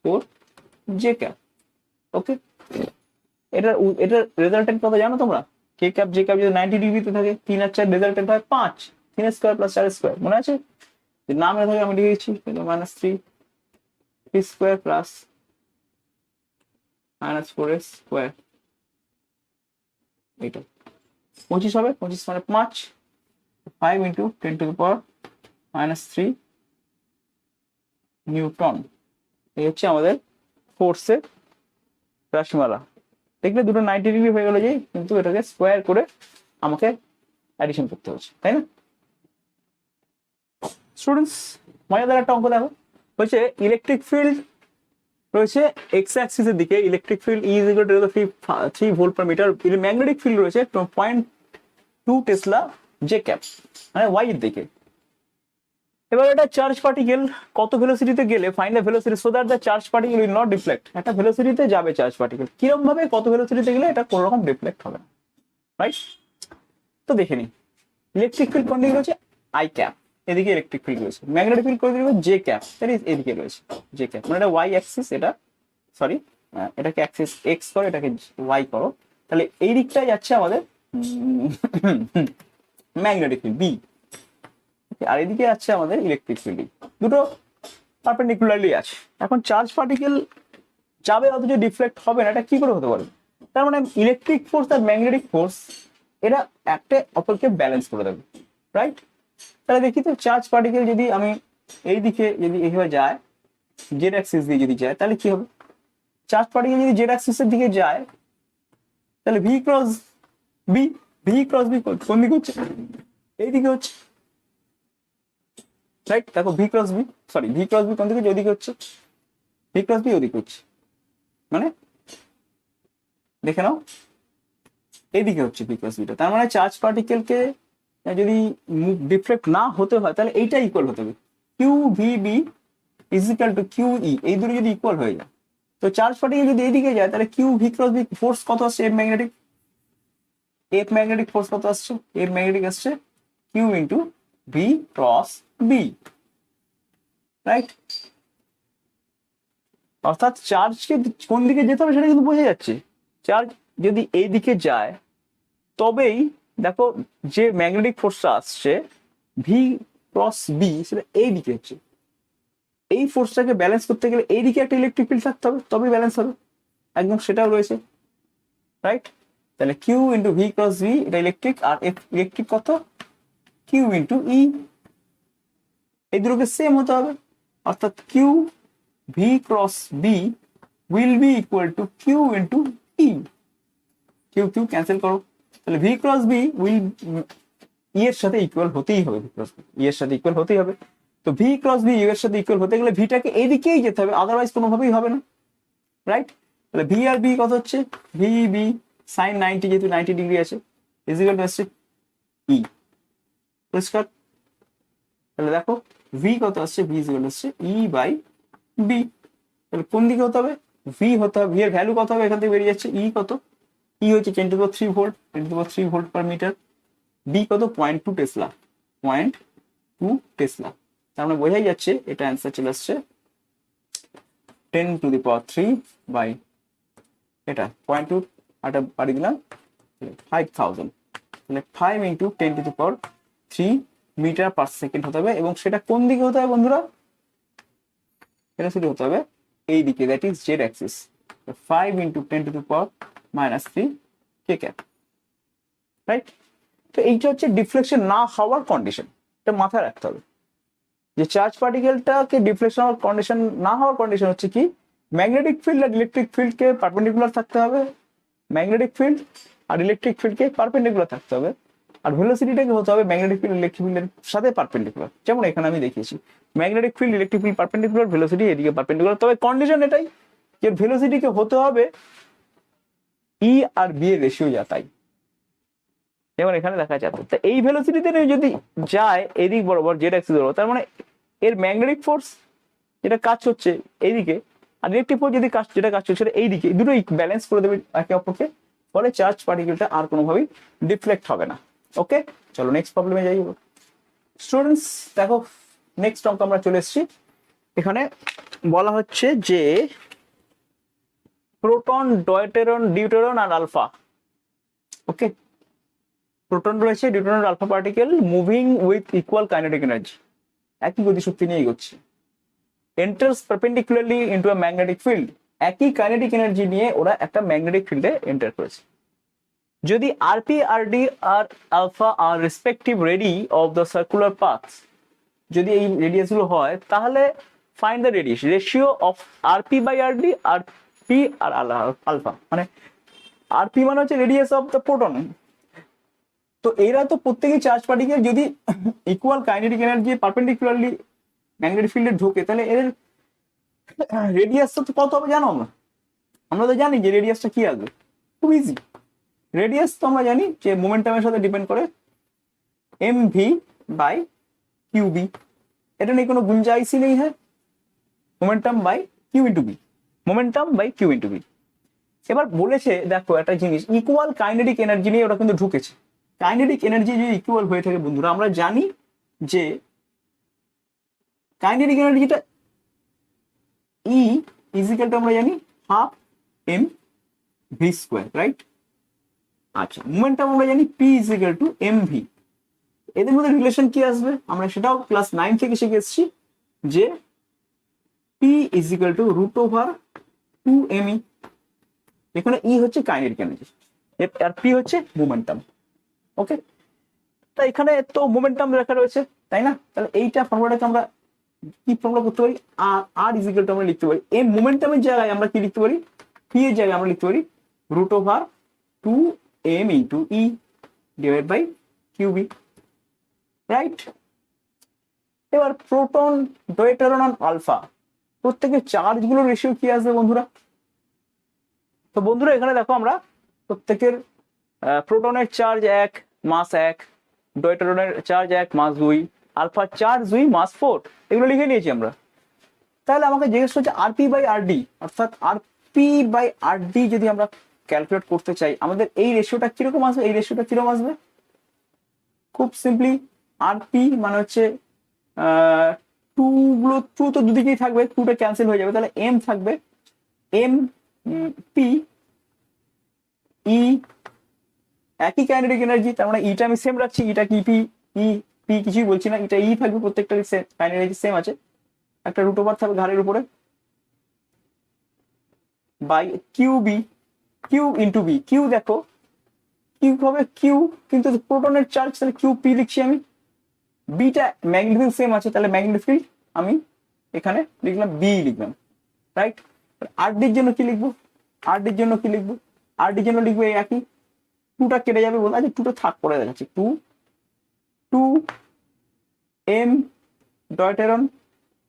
4 জে ক্যাপ। ওকে, এটার রেজাল্টেন্ট কত জানো তোমরা, কে ক্যাপ জে ক্যাপ যদি 90° থাকে 3 আর 4 রেজাল্টেন্ট হয় 5, 3 স্কয়ার প্লাস 4 স্কয়ার, মনে আছে নাম থাকে আমি লিখে দিচ্ছি -3 স্কয়ার প্লাস -4 স্কয়ার, এটা 25 হবে, 25 মানে 5, 5 × 10⁻³ নিউটন। এই হচ্ছে আমাদের ফোর্সের রাশিমালা। দেখলে দুটো 90° হয়ে গেল যে, কিন্তু এটাকে স্কোয়ার করে আমাকে অ্যাডিশন করতে হচ্ছে, তাই না স্টুডেন্টস? মজাদার একটা অঙ্ক দেখো, হচ্ছে ইলেকট্রিক ফিল্ড রয়েছে এক্স অ্যাক্সিসের দিকে, electric field E = 3 volt per metre, magnetic field রয়েছে 0.2 টেসলা জে ক্যাপ, মানে ওয়াই এর দিকে। এবার এটা চার্জ পার্টিকেল কত ভেলোসিটিতে গেলে, find the velocity so that the charge particle will not deflect. একটা ভেলোসিটিতে যাবে চার্জ পার্টিকেল, কিরকম ভাবে, কত ভেলোসিটিতে গেলে এটা কোনো রকম ডিফ্লেক্ট হবে না, রাইট। তো দেখে নিই, ইলেকট্রিক ফিল্ড কোন দিকে রয়েছে, আই ক্যাপ, এদিকে ইলেকট্রিক ফিল্ড রয়েছে, ম্যাগনেটিক ফিল্ড কোন দিকে রয়েছে, জে ক্যাপ, দ্যাট ইজ এদিকে রয়েছে জে ক্যাপ, মানে এটা ওয়াই অ্যাক্সিস, এটা সরি এটাকে অ্যাক্সিস এক্স করো, এটাকে ওয়াই করো, তাহলে এই দিকটাই যাচ্ছে আমাদের ম্যাগনেটিক ফিল্ড বি, আর এদিকে আছে আমাদের ইলেকট্রিক ফিল্ড, দুটো পারপেন্ডিকুলারলি আছে। এখন চার্জ পার্টিকেল যাবে অথচ ডিফ্লেক্ট হবে না, এটা কি করে হতে পারে, তার মানে ইলেকট্রিক ফোর্স আর ম্যাগনেটিক ফোর্স এরা একটা অপরকে ব্যালেন্স করে দেবে, রাইট। তাহলে দেখি তো, চার্জ পার্টিকেল যদি আমি এই দিকে যদি এইভাবে যায়, জেড অ্যাক্সিস দিয়ে যদি যায়, তাহলে কি হবে, চার্জ পার্টিকেল যদি জেড অ্যাক্সিসের দিকে যায়, তাহলে ভি ক্রস বি কোন দিকে হচ্ছে, এই দিকে হচ্ছে, রাইট। দেখো ভি ক্রস বি কোন দিকে, ওদিকে হচ্ছে, ভি ক্রস বি ওদিকে হচ্ছে, মানে দেখে নাও এইদিকে হচ্ছে ভি ক্রস বিটা, তার মানে চার্জ পার্টিকেলকে যদি ডিফ্লেক্ট না হতে হয়, তাহলে এইটা ইকুয়াল হতে হবে, q v b = q e, এই দুটো যদি ইকুয়াল হয়ে যায়, তো চার্জ পার্টিকেল যদি এইদিকে যায়, তাহলে q v cross b force কত আসছে, এফ ম্যাগনেটিক ফোর্স কত আসছে, এফ ম্যাগনেটিক আসছে q × v cross B, right. অর্থাৎ চার্জকে কোন দিকে যেতে হবে সেটা কিন্তু বোঝা যাচ্ছে, চার্জ যদি এই দিকে যায় তবেই দেখো যে ম্যাগনেটিক ফোর্সটা আসছে ভি ক্রস বি, সেটা এই দিকে হচ্ছে, এই ফোর্সটাকে ব্যালেন্স করতে গেলে এই দিকে একটা ইলেকট্রিক ফিল্ড থাকতে হবে, তবেই ব্যালেন্স হবে, একদম সেটাও রয়েছে, রাইট। তাহলে কিউ × ভি ক্রস বি এটা ইলেকট্রিক, আর ইলেকট্রিক কত, কিউ × ই, এই দুটোকে সেম হতে হবে, অর্থাৎ q v cross b will be equal to q × e, q cancel করো, তাহলে v cross b will e এর সাথে ইকুয়াল হতেই হবে, ভি ক্রস বি ই এর সাথে ইকুয়াল হতেই হবে, তো ভি ক্রস বি ইউ এর সাথে ইকুয়াল হতে গেলে ভিটাকে এইদিকেই যেতে হবে, আদারওয়াইজ কোনোভাবেই হবে না, রাইট। তাহলে ভি আর বি কত হচ্ছে, ভি বি সাইন 90, যেহেতু 90° আছে, ইকুয়াল টু আসছে ই, পরিষ্কার। তাহলে দেখো ভি কত আসছে, ভি ইকুয়াল টু আসছে E/B, তাহলে কোন দিকে হতে হবে, ভি হতে হবে, ভি এর ভ্যালু কত হবে, এখান থেকে বেরিয়ে যাচ্ছে ই কত, ই হচ্ছে 10⁻³ volt, 10⁻³ volt per metre, b কত 0.2 টেসলা, 0.2 টেসলা, তার মানে বোঝাই যাচ্ছে এটা অ্যান্সার চলে আসছে 10⁻³ বাই এটা 0.2, আটা বাড়ি দিলাম 5000, তাহলে 5 × 10⁻³ মিটার পার সেকেন্ড হতে হবে, এবং সেটা কোন দিকে হতে হবে বন্ধুরা, এটা শুধু হতে হবে এই দিকে, that is Z Axis, 5 into 10 to the power minus 3 k cap, right? তো এইটা হচ্ছে ডিফ্লেকশন না হওয়ার কন্ডিশন, এটা মাথায় রাখতে হবে যে চার্জ পার্টিকেলটাকে ডিফ্লেকশন হওয়ার কন্ডিশন না হওয়ার কন্ডিশন হচ্ছে কি, ম্যাগনেটিক ফিল্ড আর ইলেকট্রিক ফিল্ডকে পারপেন্ডিকুলার থাকতে হবে, ম্যাগনেটিক ফিল্ড আর ইলেকট্রিক ফিল্ডকে পারপেন্ডিকুলার থাকতে হবে, আর ভেলোসিটিটাকে হতে হবে ম্যাগনেটিক ফিল্ড ইলেকট্রিক ফিল্ডের সাথে পারপেন্ডিকুলার। যেমন এখানে আমি দেখিয়েছি magnetic field electric field perpendicular, velocity এদিকে পারপেন্ডিকুলার। তবে কন্ডিশন এটাই যে ভেলোসিটিকে হতে হবে ই আর বি এর রেশিও যা তাই। যেমন এখানে দেখা যাচ্ছে তো এই ভেলোসিটিতে যদি যায় এদিক বরাবর জেড অ্যাক্সিস বরাবর, তার মানে এর ম্যাগনেটিক ফোর্স যেটা কাজ হচ্ছে এইদিকে আর ইলেকট্রিক ফোর্স যদি যেটা কাজ হচ্ছে এইদিকে, দুটোই ব্যালেন্স করে দেবে একে অপরকে, ফলে চার্জ পার্টিকেলটা আর কোনোভাবেই ডিফ্লেক্ট হবে না। ওকে, চলো নেক্সট প্রবলেমে যাই। স্টুডেন্টস দেখো নেক্সট অঙ্ক আমরা চলে এসেছি। এখানে বলা হচ্ছে যে প্রোটন, ডয়টেরন, ডিউটেরন আর আলফা, ওকে, প্রোটন রয়েছে, deuteron, alpha particle moving with equal kinetic energy, একই গতিশক্তি নিয়ে এগোচ্ছে, enters perpendicularly into a magnetic field, একই কাইনেটিক এনার্জি নিয়ে ওরা একটা ম্যাগনেটিক ফিল্ডে এন্টার করেছে। যদি r p, r d r alpha are respective radii of the circular paths, যদি এই রেডিয়াস গুলো হয় তাহলে find the radius ratio of r p by r d, r p r alpha, মানে আরপি মানে হচ্ছে রেডিয়াস অফ দ্য প্রোটন। তো এরা তো প্রত্যেকেই চার্জ পার্টিকেল, যদি equal kinetic energy perpendicularly magnetic ফিল্ডে ঢোকে তাহলে এর রেডিয়াসটা তো কত হবে জানো? আমরা তো জানি যে রেডিয়াসটা কি আসবে, খুব ইজি। রেডিয়াস তো আমরা জানি যে মোমেন্টামের সাথে ডিপেন্ড করে m v by q B, এটা নিয়ে কোনো গুঞ্জাইশই নেই। হ্যাঁ, momentum by q into b, momentum by q into b. এবার বলেছে দেখো একটা জিনিস, ইকুয়াল কাইনেটিক এনার্জি নিয়ে ওরা কিন্তু ঢুকেছে। কাইনেটিক এনার্জি যদি ইকুয়াল হয়ে থাকে বন্ধুরা, আমরা জানি যে কাইনেটিক এনার্জিটা ই ইজিক্যাল টু আমরা জানি half m v square, right? আচ্ছা, মোমেন্টাম আমরা জানি p is equal to m v. এদের মধ্যে রিলেশন কি আসবে আমরা সেটাও ক্লাস 9 থেকে শিখে এসেছি যে p is equal to root over 2 me। এখানে ই হচ্ছে কাইনেটিক এনার্জি আর পি হচ্ছে মোমেন্টাম। ওকে, তা এখানে তো মোমেন্টাম লেখা রয়েছে তাই না? তাহলে এইটা ফর্মুলাটাকে আমরা কি ফর্মুলা করতে পারি, আর ইজিক্যাল টু আমরা লিখতে পারি এই মোমেন্টামের জায়গায় আমরা কি লিখতে পারি, পি এর জায়গায় আমরা লিখতে পারি root over 2m into e divide by q b, right? এবার প্রোটন, ডয়টেরন আর আলফা প্রত্যেকের চার্জ গুলোর রেশিও কি আসবে বন্ধুরা? তো বন্ধুরা এখানে দেখো আমরা প্রত্যেকের প্রোটনের চার্জ 1, মাস 1, ডয়টেরনের চার্জ 1, মাস 2, আলফার চার্জ 2, মাস 4, এগুলো লিখে নিয়েছি আমরা। তাহলে আমাকে জিজ্ঞেস করছে আরপি বাই আরডি, অর্থাৎ আরপি বাই আরডি যদি আমরা ক্যালকুলেট করতে চাই আমাদের এই রেশিওটা কিরকম আসবে, এই রেশিওটা কিরকম আসবে? খুব সিম্পলি আরপি মানে হচ্ছে 2 গুলো, 2 তো দুদিকেই থাকবে, 2টা ক্যান্সেল হয়ে যাবে, তাহলে এম থাকবে এম পি ই, একই কাইনেটিক এনার্জি, তার মানে ইটা আমি সেম রাখছি, ইটা কি পি, ই পি কিছুই বলছি না, এটা ই থাকবে, প্রত্যেকটা কাইনেটিক এনার্জি সেম আছে, একটা রুট ওভার থাকবে ঘাড়ের উপরে by q b, q into b. Q দেখো কিউ হবে কিউ, কিন্তু প্রোটনের চার্জ, তাহলে কিউ পি লিখছি আমি, বিটা ম্যাগনেটিক ফিল্ড সেম আছে, তাহলে ম্যাগনেটিক ফিল্ড আমি এখানে লিখলাম বি লিখলাম, রাইট? আর ডির জন্য কি লিখবো, আর ডির জন্য কি লিখবো, আর ডির জন্য লিখবো একই, 2টা কেটে যাবে বলতে, আচ্ছা 2টা থাক করে দেখাচ্ছি, 2 এম ডয়টেরন,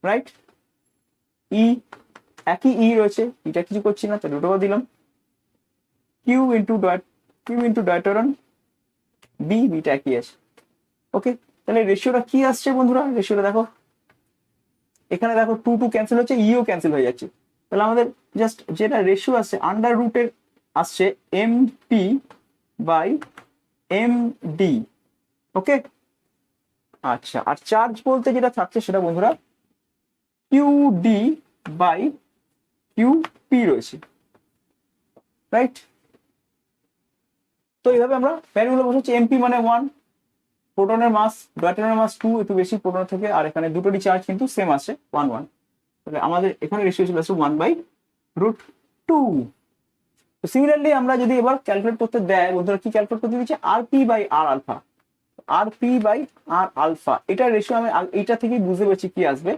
রাইট? ই একই ই রয়েছে, এটা কিছু করছি না, তাহলে রুট ওভার দিলাম q into deuteron b, beta একই আছে। ওকে, তাহলে রেশিওটা কি আসছে বন্ধুরা? রেশিওটা দেখো এখানে দেখো 2 ক্যান্সেল হচ্ছে, ইও ক্যান্সেল হয়ে যাচ্ছে, তাহলে আমাদের জাস্ট যেটা রেশিও আসছে আন্ডার রুটের আসছে m p by m d. Okay, আচ্ছা, আর চার্জ বলতে যেটা থাকছে সেটা বন্ধুরা q d by q p রয়েছে, রাইট? তো এইভাবে আমরা ভ্যালুগুলো বসাচ্ছি। এমপি মানে 1, প্রোটনের মাস, ডয়টেরনের মাস 2, একটু বেশি প্রোটনের থেকে, আর এখানে দুটোরই চার্জ কিন্তু সেম আছে 1, 1, তাহলে আমাদের এখানে রেশিও চলে আসছে 1/√2। 2। তো সিমিলারলি আমরা যদি এবার ক্যালকুলেট করতে দেয় বন্ধুরা, কি ক্যালকুলেট করতে দিচ্ছে, আর p by r alpha, r p by r alpha, এটা রেশিও আমি এইটা থেকেই বুঝতে পারছি কি আসবে,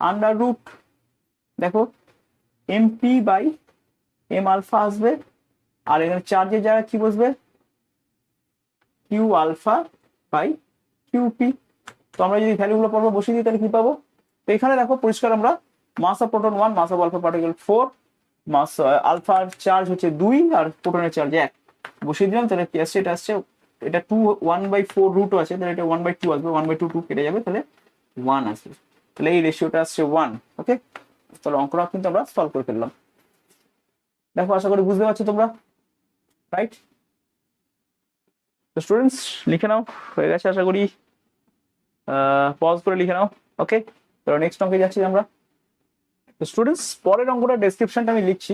আন্ডার রুট দেখো m p by m alpha আসবে, আর এখানে চার্জের জায়গায় কি বসবে, q alpha by q p. তো আমরা যদি ভ্যালুগুলো পরপর বসিয়ে দিই তাহলে কি পাবো, তো এখানে দেখো পরিষ্কার আমরা mass of proton 1, mass of alpha particle 4, mass আলফার চার্জ হচ্ছে 2 আর প্রোটনের চার্জ 1 বসিয়ে দিলাম, তাহলে কি আসছে, এটা আসছে, এটা 2 1/4 রুটও আছে, তাহলে এটা 1/2 আসবে, 1/2 2 কেটে যাবে, তাহলে 1 আসবে, তাহলে এই রেশিওটা আসছে 1। ওকে, তাহলে অঙ্কটা কিন্তু আমরা সলভ করে ফেললাম। দেখো আশা করি বুঝতে পারছো তোমরা, রাইট? তো স্টুডেন্টস লিখে নাও, হয়ে গেছে আশা করি, পজ করে লিখে নাও। ওকে, তো নেক্সট অঙ্কে যাচ্ছি আমরা। তো স্টুডেন্টস পরের অঙ্কটা ডেসক্রিপশনটা আমি লিখছি।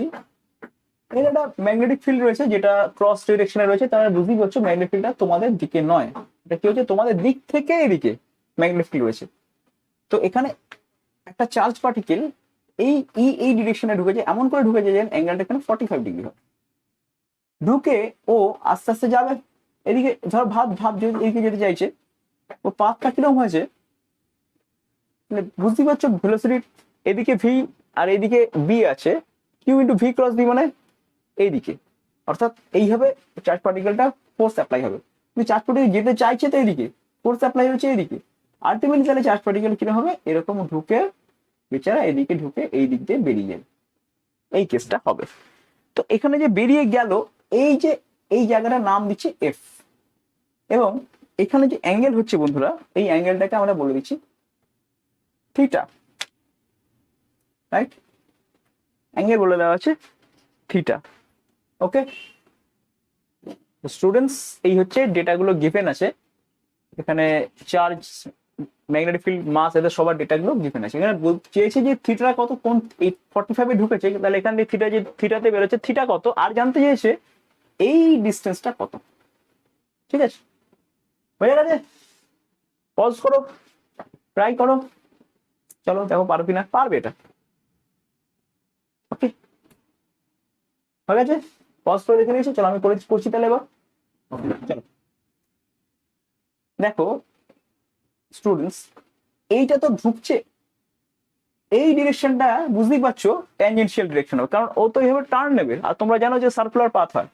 এর একটা ম্যাগনেটিক ফিল্ড রয়েছে যেটা ক্রস ডিরেকশনে রয়েছে, তাহলে বুঝতেই পারছো ম্যাগনেটিক ফিল্ডটা তোমাদের দিকে নয়, এটা কি হচ্ছে তোমাদের দিক থেকে এদিকে ম্যাগনেটিক ফিল্ড রয়েছে। তো এখানে একটা চার্জ পার্টিকেল এই ডিরেকশনে ঢুকেছে, এমন করে ঢুকেছে যে অ্যাঙ্গেলটা এখানে 45 ডিগ্রি হয়, ঢুকে ও আস্তে আস্তে যাবে এদিকে, ধর ভাব যে এদিকে যেতে চাইছে, ও পাথটা কিরকম হয়েছে, মানে বুঝতেই পারছো ভেলোসিটি এদিকে ভি আর এদিকে বি আছে, q into v cross b মানে এইদিকে, অর্থাৎ এইভাবে চার্জ পার্টিকেলটা ফোর্স অ্যাপ্লাই হবে, কিন্তু চার্জ পার্টিকেল যেতে চাইছে তো এইদিকে, ফোর্স অ্যাপ্লাই হচ্ছে এইদিকে, আলটিমেটলি তাহলে চার্জ পার্টিকেল কিরকম হবে, এরকম ঢুকে বেচারা এদিকে ঢুকে এই দিক দিয়ে বেরিয়ে যাবে, এই কেসটা হবে। তো এখানে যে বেরিয়ে গেল, এই যে এই জায়গাটার নাম দিচ্ছি এফ, এবং এখানে যে অ্যাঙ্গেল হচ্ছে বন্ধুরা, এই অ্যাঙ্গেলটাকে আমরা বলে দিচ্ছি থিটা, রাইট? অ্যাঙ্গেল বলে দেওয়া আছে থিটা। ওকে স্টুডেন্টস, এই হচ্ছে ডেটাগুলো গিভেন আছে এখানে, চার্জ, ম্যাগনেটিক ফিল্ড, মাস, এদের সবার ডেটাগুলো গিভেন আছে। এখানে চেয়েছে যে থিটা কত, কোন 45 ঢুকেছে, তাহলে এখান থেকে থিটা যে থিটাতে বেরোচ্ছে থিটা কত, আর জানতে চেয়েছে এই ডিস্টেন্সটা কত। ঠিক আছে, হয়ে গেছে, পজ করো, ট্রাই করো, চলো দেখো পারো কিনা, পারবে এটা। ওকে, হয়ে গেছে, পজ করে দেখে নিয়েছি, চলো আমি করছি তাহলে এবার। চলো দেখো স্টুডেন্টস, এইটা তো ঢুকছে, এই ডিরেকশনটা বুঝতেই পারছো ট্যানজেনশিয়াল ডিরেকশন হবে, কারণ ও তো এইভাবে টার্ন নেবে, আর তোমরা জানো যে সার্কুলার পাথ হয়,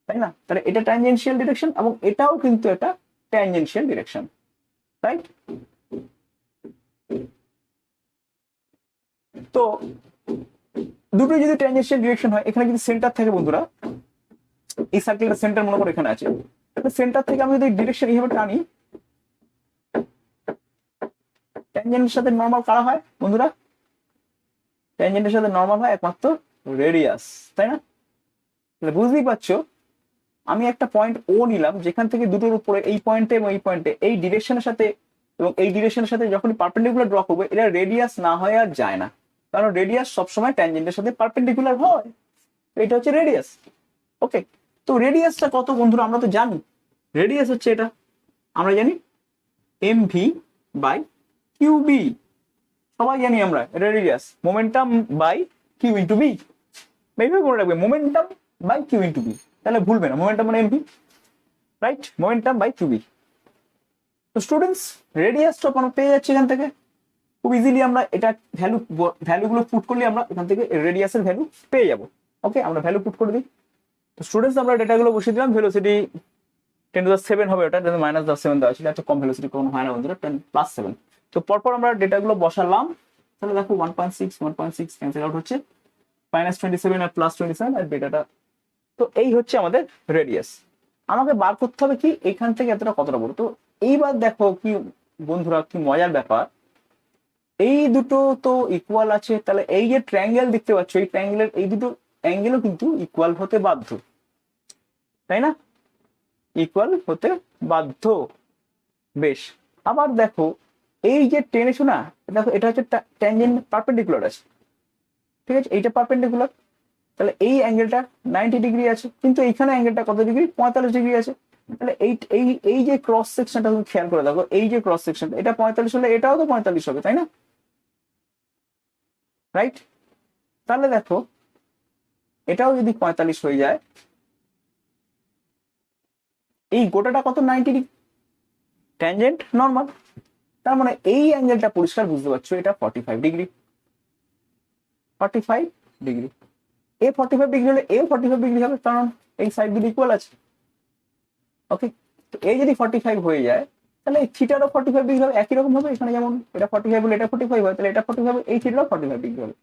তাই না? তাহলে এটা ট্যানজেনশিয়াল ডিরেকশন, এবং এটাও কিন্তু একটা ট্যানজেনশিয়াল ডিরেকশন, রাইট? তো দুটোই যদি ট্যানজেনশিয়াল ডিরেকশন হয়, এখানে যদি সেন্টার থাকে বন্ধুরা, এই সার্কেলটা সেন্টার মনে করো এখানে আছে, সেন্টার থেকে আমি যদি ডিরেকশন এইভাবে টানি, ট্যানজেন্টের সাথে নর্মাল কারা হয় বন্ধুরা, ট্যানজেন্টের সাথে নর্মাল হয় একমাত্র রেডিয়াস, তাই না? তাহলে বুঝতেই পারছো আমি একটা পয়েন্ট ও নিলাম, যেখান থেকে দুটোর উপরে এই পয়েন্টে এবং এই পয়েন্টে এই ডিরেকশনের সাথে এবং এই ডিরেকশনের সাথে যখনই পারপেন্ডিকুলার ড্র করবে, এটা রেডিয়াস না হয় আর যায় না, কারণ রেডিয়াস সবসময় ট্যানজেন্টের সাথে পারপেন্ডিকুলার হয়, এটা হচ্ছে রেডিয়াস। ওকে, তো রেডিয়াসটা কত বন্ধুরা, আমরা তো জানি রেডিয়াস হচ্ছে এটা, আমরা জানি m v by q b, সবাই জানি আমরা radius, momentum by q into b, এইভাবে মনে রাখবে momentum by q into b, তাহলে ভুলবে না, মোমেন্টাম মানে m v, right? Momentum by q b. তো স্টুডেন্টস রেডিয়াসটা আমরা পেয়ে যাচ্ছি এখান থেকে খুব ইজিলি, আমরা এটা ভ্যালুগুলো পুট করলে আমরা এখান থেকে রেডিয়াসের ভ্যালু পেয়ে যাবো। ওকে, আমরা ভ্যালু পুট করে দিই। তো স্টুডেন্টস আমরা ডেটাগুলো বসিয়ে দিলাম, ভেলোসিটি 10⁻7 হবে, ওটা -7 দেওয়া ছিল, এত কম ভেলোসিটি কোনো হয় না বন্ধুরা, 10+7। তো পরপর আমরা ডেটাগুলো বসালাম, তাহলে দেখো 1.6 ক্যান্সেল আউট হচ্ছে, -27 আর +27 আর ডেটাটা। তো এই হচ্ছে আমাদের রেডিয়াস, আমাকে বার করতে হবে কি এখান থেকে এতটা কতটা বড়। তো এইবার দেখো কি বন্ধুরা, কি মজার ব্যাপার, এই দুটো তো ইকুয়াল আছে, তাহলে এই যে ট্রায়াঙ্গেল দেখতে পাচ্ছ, এই ট্রায়াঙ্গেলের এই দুটো অ্যাঙ্গেলও কিন্তু ইকুয়াল হতে বাধ্য, তাই না? ইকুয়াল হতে বাধ্য, বেশ। আবার দেখো এই যে টেনেছো না, দেখো এটা হচ্ছে ট্যানজেন্ট পারপেন্ডিকুলার আছে, ঠিক আছে, এইটা পারপেন্ডিকুলার, তাহলে এই অ্যাঙ্গেলটা 90 ডিগ্রি আছে, কিন্তু এইখানে অ্যাঙ্গেলটা কত ডিগ্রি, 45 ডিগ্রি আছে। তাহলে এই এই এই যে ক্রস সেকশনটা তুমি খেয়াল করে দেখো, এই যে ক্রস সেকশনটা, এটা 45 হলে এটাও তো 45 হবে, তাই না? রাইট? তাহলে দেখো এটাও যদি 45 হয়ে যায়, এই গোটাটা কত, 90 ডিগ্রি, ট্যানজেন্ট নর্মাল। তার মানে এই অ্যাঙ্গেলটা পরিষ্কার বুঝতে পারছো, এটা 45 ডিগ্রি, 45 ডিগ্রি। এ 45 ডিগ্রি হলে এ 45 ডিগ্রি হবে, কারণ এই সাইড দুটো ইকুয়াল আছে। ওকে, তো এই যদি 45 হয়ে যায়, তাহলে এই থিটারও 45 ডিগ্রি হবে, একই রকম হবে। এখানে যেমন এটা 45 হলে এটা 45 হয়, তাহলে এটা 45 হবে, এই থিটারও 45 ডিগ্রি হবে।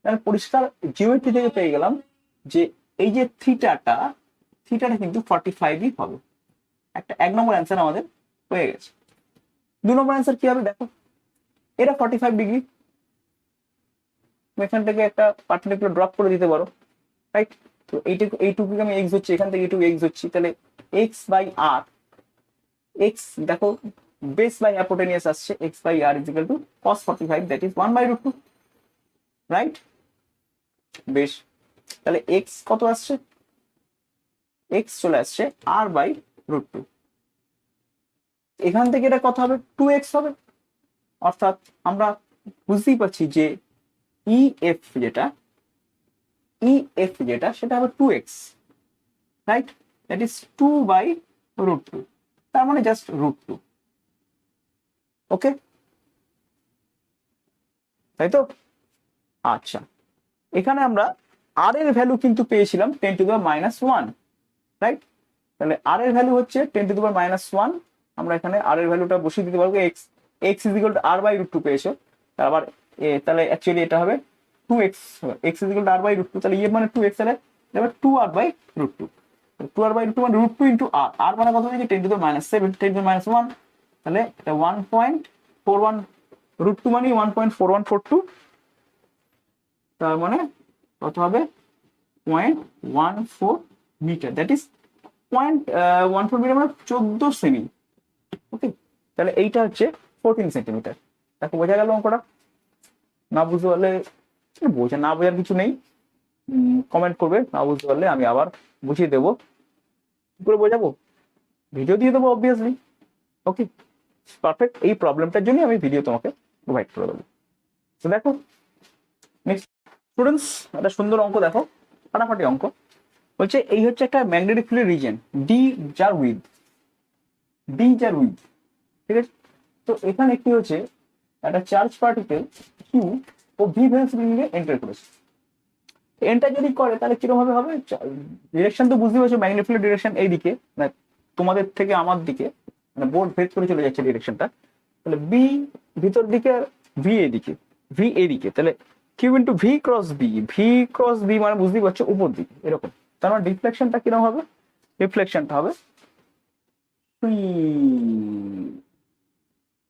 তাহলে পরিষ্কার জিওমেট্রি থেকে পেয়ে গেলাম যে এই যে থিটাটা কিন্তু 45ই হবে। একটা 1 নম্বর অ্যান্সার আমাদের হয়ে গেছে। 2 নম্বর অ্যান্সার কি হবে দেখো, এটা 45 ডিগ্রি, এখান থেকে একটা পার্টিকুলার ড্রপ করে দিতে পারো, রাইট? তো এইটুকুকে আমি এক্স হচ্ছে, এখান থেকে এইটুকু এক্স হচ্ছি, তাহলে এক্স বাই আর, এক্স দেখো বেস বাই অ্যাপোটেনিয়াস আসছে, x by r is equal to cos 45, that is 1/√2, right? বেশ, তাহলে এক্স কত আসছে, এক্স চলে আসছে r/√2। এখান থেকে এটা কত হবে, 2x হবে। অর্থাৎ আমরা বুঝতেই পারছি যে EF যেটা সেটা হবে 2x, রাইট? দ্যাট ইজ 2/√2, তার মানে জাস্ট √2। ওকে, তাই তো? আচ্ছা, এখানে আমরা আর এর ভ্যালু কিন্তু পেয়েছিলাম 10⁻⁻1, রাইট? তাহলে আর এর ভ্যালু হচ্ছে 10⁻⁻1। আমরা এখানে আর এর ভ্যালুটা বসিয়ে দিতে পারবো, x is equal two r/√2 পেয়েছো, আবার তাহলে অ্যাকচুয়ালি এটা হবে 2x, x is equal two r/√2, তাহলে ইয়ে মানে 2x, তাহলে এবার 2r/√2, 2r/√2 মানে √2 ইন্টু আর, আর মানে কত হয়েছে 10⁻7, 10⁻1, তাহলে এটা 1.41, √2 মানে 1.4142, তার মানে কত হবে 0.14 মিটার, দ্যাট ইজ 0.14 মিটার মানে 14 সেমি। ওকে, তাহলে এইটা হচ্ছে 14 সেন্টিমিটার। তাকে বোঝা গেল অঙ্কটা? না বুঝতে পারলে না বোঝার কিছু নেই, কমেন্ট করবে, না বুঝতে পারলে আমি আবার বুঝিয়ে দেবো। কি করে বোঝাবো, ভিডিও দিয়ে দেবো অবভিয়াসলি। ওকে, পারফেক্ট, এই প্রবলেমটার জন্য আমি ভিডিও তোমাকে প্রোভাইড করে দেবো। তো দেখো নেক্সট স্টুডেন্টস, একটা সুন্দর অঙ্ক দেখো, ফাটাফাটি অঙ্ক। বলছে এই হচ্ছে একটা ম্যাগনেটিক ফিল্ড রিজিয়ন ডি, যার উইথ ঠিক আছে? তো এখানে কি হচ্ছে, একটা চার্জ পার্টিকেল কিউ ও ভি ভ্যালেন্স রিংয়ে এন্টার করেছে। এন্টার যদি করে তাহলে কিরকম ভাবে হবে, ডিরেকশন তো বুঝতে পারছো, ম্যাগনেটিক ফিল্ড ডিরেকশন এইদিকে, মানে তোমাদের থেকে আমার দিকে, মানে বোর্ড ভেদ করে চলে যাচ্ছে ডিরেকশনটা। তাহলে বি ভিতর দিকে, ভি এদিকে, তাহলে q into v cross b মানে বুঝতেই পারছো উপর দিকে এরকম। তার মানে ডিফ্লেকশনটা কিরকম হবে, রিফ্লেকশনটা হবে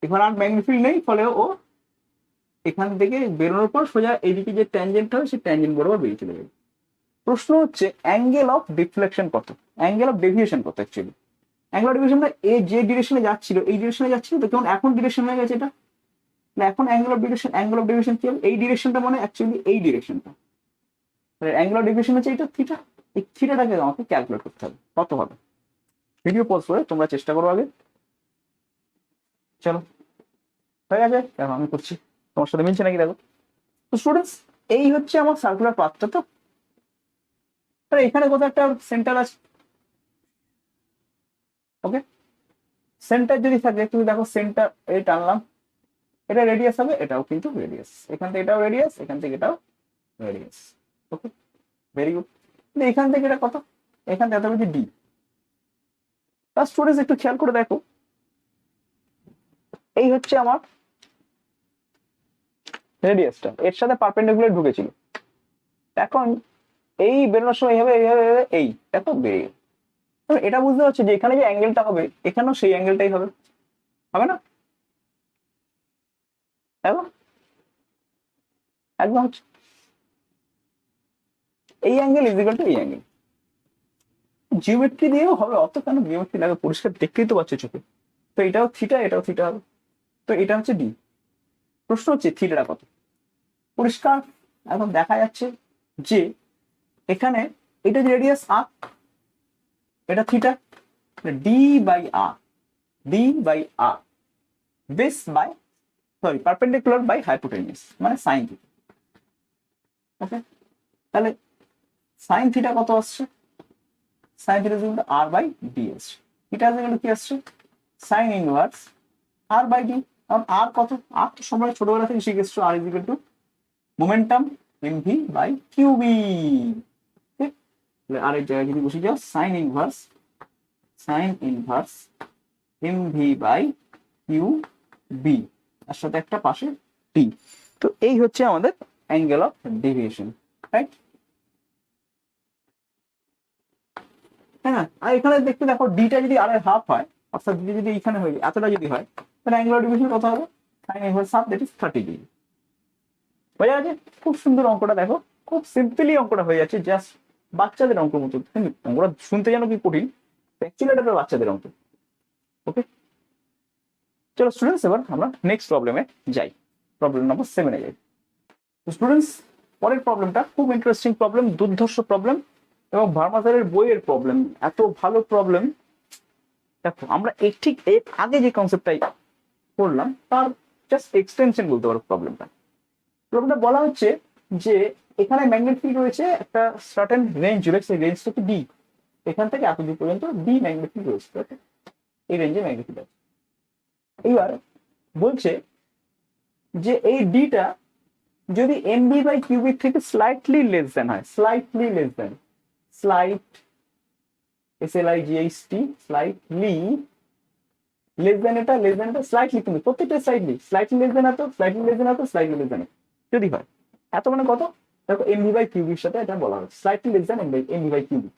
এখানে আর ম্যাগনেটিক ফিল্ড নেই, ফলে ও এখান থেকে বেরোনোর পর সোজা এইদিকে যে ট্যানজেন্ট হবে সেই ট্যানজেন্ট বরাবর বেরিয়ে চলে যাবে। প্রশ্ন হচ্ছে অ্যাঙ্গেল অফ ডিফ্লেকশন কত, অ্যাঙ্গেল অফ ডেভিয়েশন কত। অ্যাকচুয়ালি অ্যাঙ্গেল অফ ডেভিয়েশনটা এ যে ডিরেকশনে যাচ্ছিল এই ডিরেকশনে যাচ্ছিল, তো কেমন এখন ডিরেকশন হয়ে গেছে এটা, এখন অ্যাঙ্গেল অফ ডেভিয়েশন কি হবে, এই ডিরেকশনটা মানে অ্যাকচুয়ালি এই ডিরেকশনটা, অ্যাঙ্গেল অফ ডেভিয়েশন হচ্ছে এটা থিটা। এই থিটাটাকে আমাকে ক্যালকুলেট করতে হবে কত হবে। ভিডিও পজ করে তোমরা চেষ্টা করো আগে। চলো, হয়ে গেছে, দেখো আমি করছি, তোমার সাথে মিলছে নাকি দেখো। তো স্টুডেন্টস, এই হচ্ছে আমার সার্কুলার পাথটা। তো এখানে কোথাও একটা সেন্টার আছে। ওকে, সেন্টার যদি থাকে, তুমি দেখো সেন্টার এই টানলাম, এটা রেডিয়াস হবে, এটাও কিন্তু রেডিয়াস, এখান থেকে এটাও রেডিয়াস, এখান থেকে এটাও রেডিয়াস। ওকে, ভেরি গুড। এখান থেকে এটা কত, এখান থেকে হবে ডি। তার স্টুডেন্টস একটু খেয়াল করে দেখো, এই হচ্ছে আমার রেডিয়াসটা, এর সাথে পারপেন্ডিকুলার ঢুকেছিল। এখন এই বেরোনোর সময় এইভাবে এই দেখো বেরিয়ে, এটা বুঝতে পারছো যে এখানে যে অ্যাঙ্গেলটা হবে এখানেও সেই অ্যাঙ্গেলটাই হবে, হবে না? দেখো একদম হচ্ছে এই অ্যাঙ্গেল ইজ ইকুয়াল টু এই অ্যাঙ্গেল। জিওমেট্রি দিয়েও হবে, অত কেন জিওমেট্রি লাগে, পরিষ্কার দেখতেই তো পাচ্ছ চোখে। তো এটাও থিটা, এটাও থিটা হবে, তো এটা হচ্ছে ডি। প্রশ্ন হচ্ছে থিটাটা কত। পরিষ্কার এখন দেখা যাচ্ছে যে এখানে এটা যে রেডিয়াস আর, এটা theta, d by r, base by perpendicular by hypotenuse মানে সাইন থিটা। ওকে, তাহলে সাইন থিটা কত আসছে? Sine theta equal to r by d আসছে। থিটা ইকুয়াল কি আসছে? Sine inverse r by d. কারণ আর কত? আর তো সবাই ছোটবেলা থেকে শিখে এসছো, r equal to momentum m v by q B. R এর জায়গায় যদি বসে যাও sine inverse m v by q B, তার সাথে একটা পাশে টি। তো এই হচ্ছে আমাদের অ্যাঙ্গেল অফ ডেভিয়েশন, রাইট? হ্যাঁ, আর এখানে দেখতে দেখো ডিটা যদি আর এর হাফ হয়, অর্থাৎ ডি যদি এখানে হয়ে যায়, এতটা যদি হয়, তাহলে অ্যাঙ্গেল অফ ডেভিয়েশন কত হবে? Sign inverse half, that is 30 degree. বোঝা গেছে? খুব সুন্দর অঙ্কটা, দেখো খুব সিম্পলি অঙ্কটা হয়ে যাচ্ছে, জাস্ট বাচ্চাদের অঙ্ক মতো। অঙ্কটা শুনতে যেন কি কঠিন, অ্যাকচুয়ালি এটা বাচ্চাদের অঙ্ক। ওকে, চলো স্টুডেন্টস, এবার আমরা নেক্সট প্রবলেমে যাই, প্রবলেম নাম্বার 7-এ যাই। তো স্টুডেন্টস, পরের প্রবলেমটা খুব ইন্টারেস্টিং প্রবলেম, দুর্ধর্ষ প্রবলেম, এবং ভার্মাজারের বইয়ের প্রবলেম। এত ভালো প্রবলেম। দেখো আমরা ঠিক এর আগে যে কনসেপ্টটাই পড়লাম তার জাস্ট এক্সটেনশন বলতে পারো প্রবলেমটা। প্রবলেমটা বলা হচ্ছে যে এখানে ম্যাগনেট ফিল্ড রয়েছে একটা সার্টেন রেঞ্জ জুড়ে, সেই রেঞ্জটা কি ডি, এখান থেকে এত দূর পর্যন্ত ডি ম্যাগনেট ফিল্ড রয়েছে, এই রেঞ্জে ম্যাগনেট ফিল্ড আছে। এইবার বলছে যে এই ডিটা যদি এমবি বাই কিউবিক থেকে স্লাইটলি লেস দেন হয়, স্লাইটলি লেস দেন, স্লাইট SLIGHT, স্লাইটলি লেস দেন, এটা লেস দেন, এটা স্লাইটলি, কিন্তু প্রত্যেকটা স্লাইটলি লেস দেন, এত স্লাইটলি লেস দেন, এত স্লাইটলি লেস দেন যদি হয়, এত মানে কত? দেখো এমবি বাই কিউবির সাথে এটা বলা হচ্ছে slightly less than m b by q b.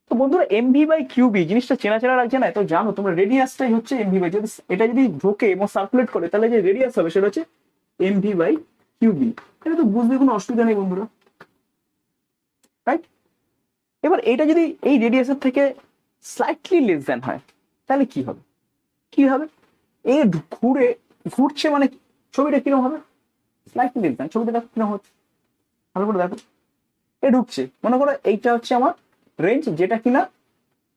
তো বন্ধুরা এমভি বাই কিউবি জিনিসটা চেনা চেনা লাগছে না? তো জানো তোমরা রেডিয়াসটাই হচ্ছে এমভি বাই, যদি এটা যদি ঢোকে এবং সার্কুলেট করে তাহলে যে রেডিয়াস হবে সেটা হচ্ছে এমভি বাই কিউবি। এটা তো বুঝতে কোনো অসুবিধা নেই বন্ধুরা, রাইট? এবার এটা যদি এই রেডিয়াসের থেকে স্লাইটলি লেস দেন হয় তাহলে কি হবে? কি হবে? এ ঘুরছে মানে ছবিটা কিরকম হবে? স্লাইটলি লেস দেন, ছবিটা দেখো কিরকম হচ্ছে, ভালো করে দেখো। এ ঢুকছে, মনে করো এইটা হচ্ছে আমার রেঞ্জ, যেটা কিনা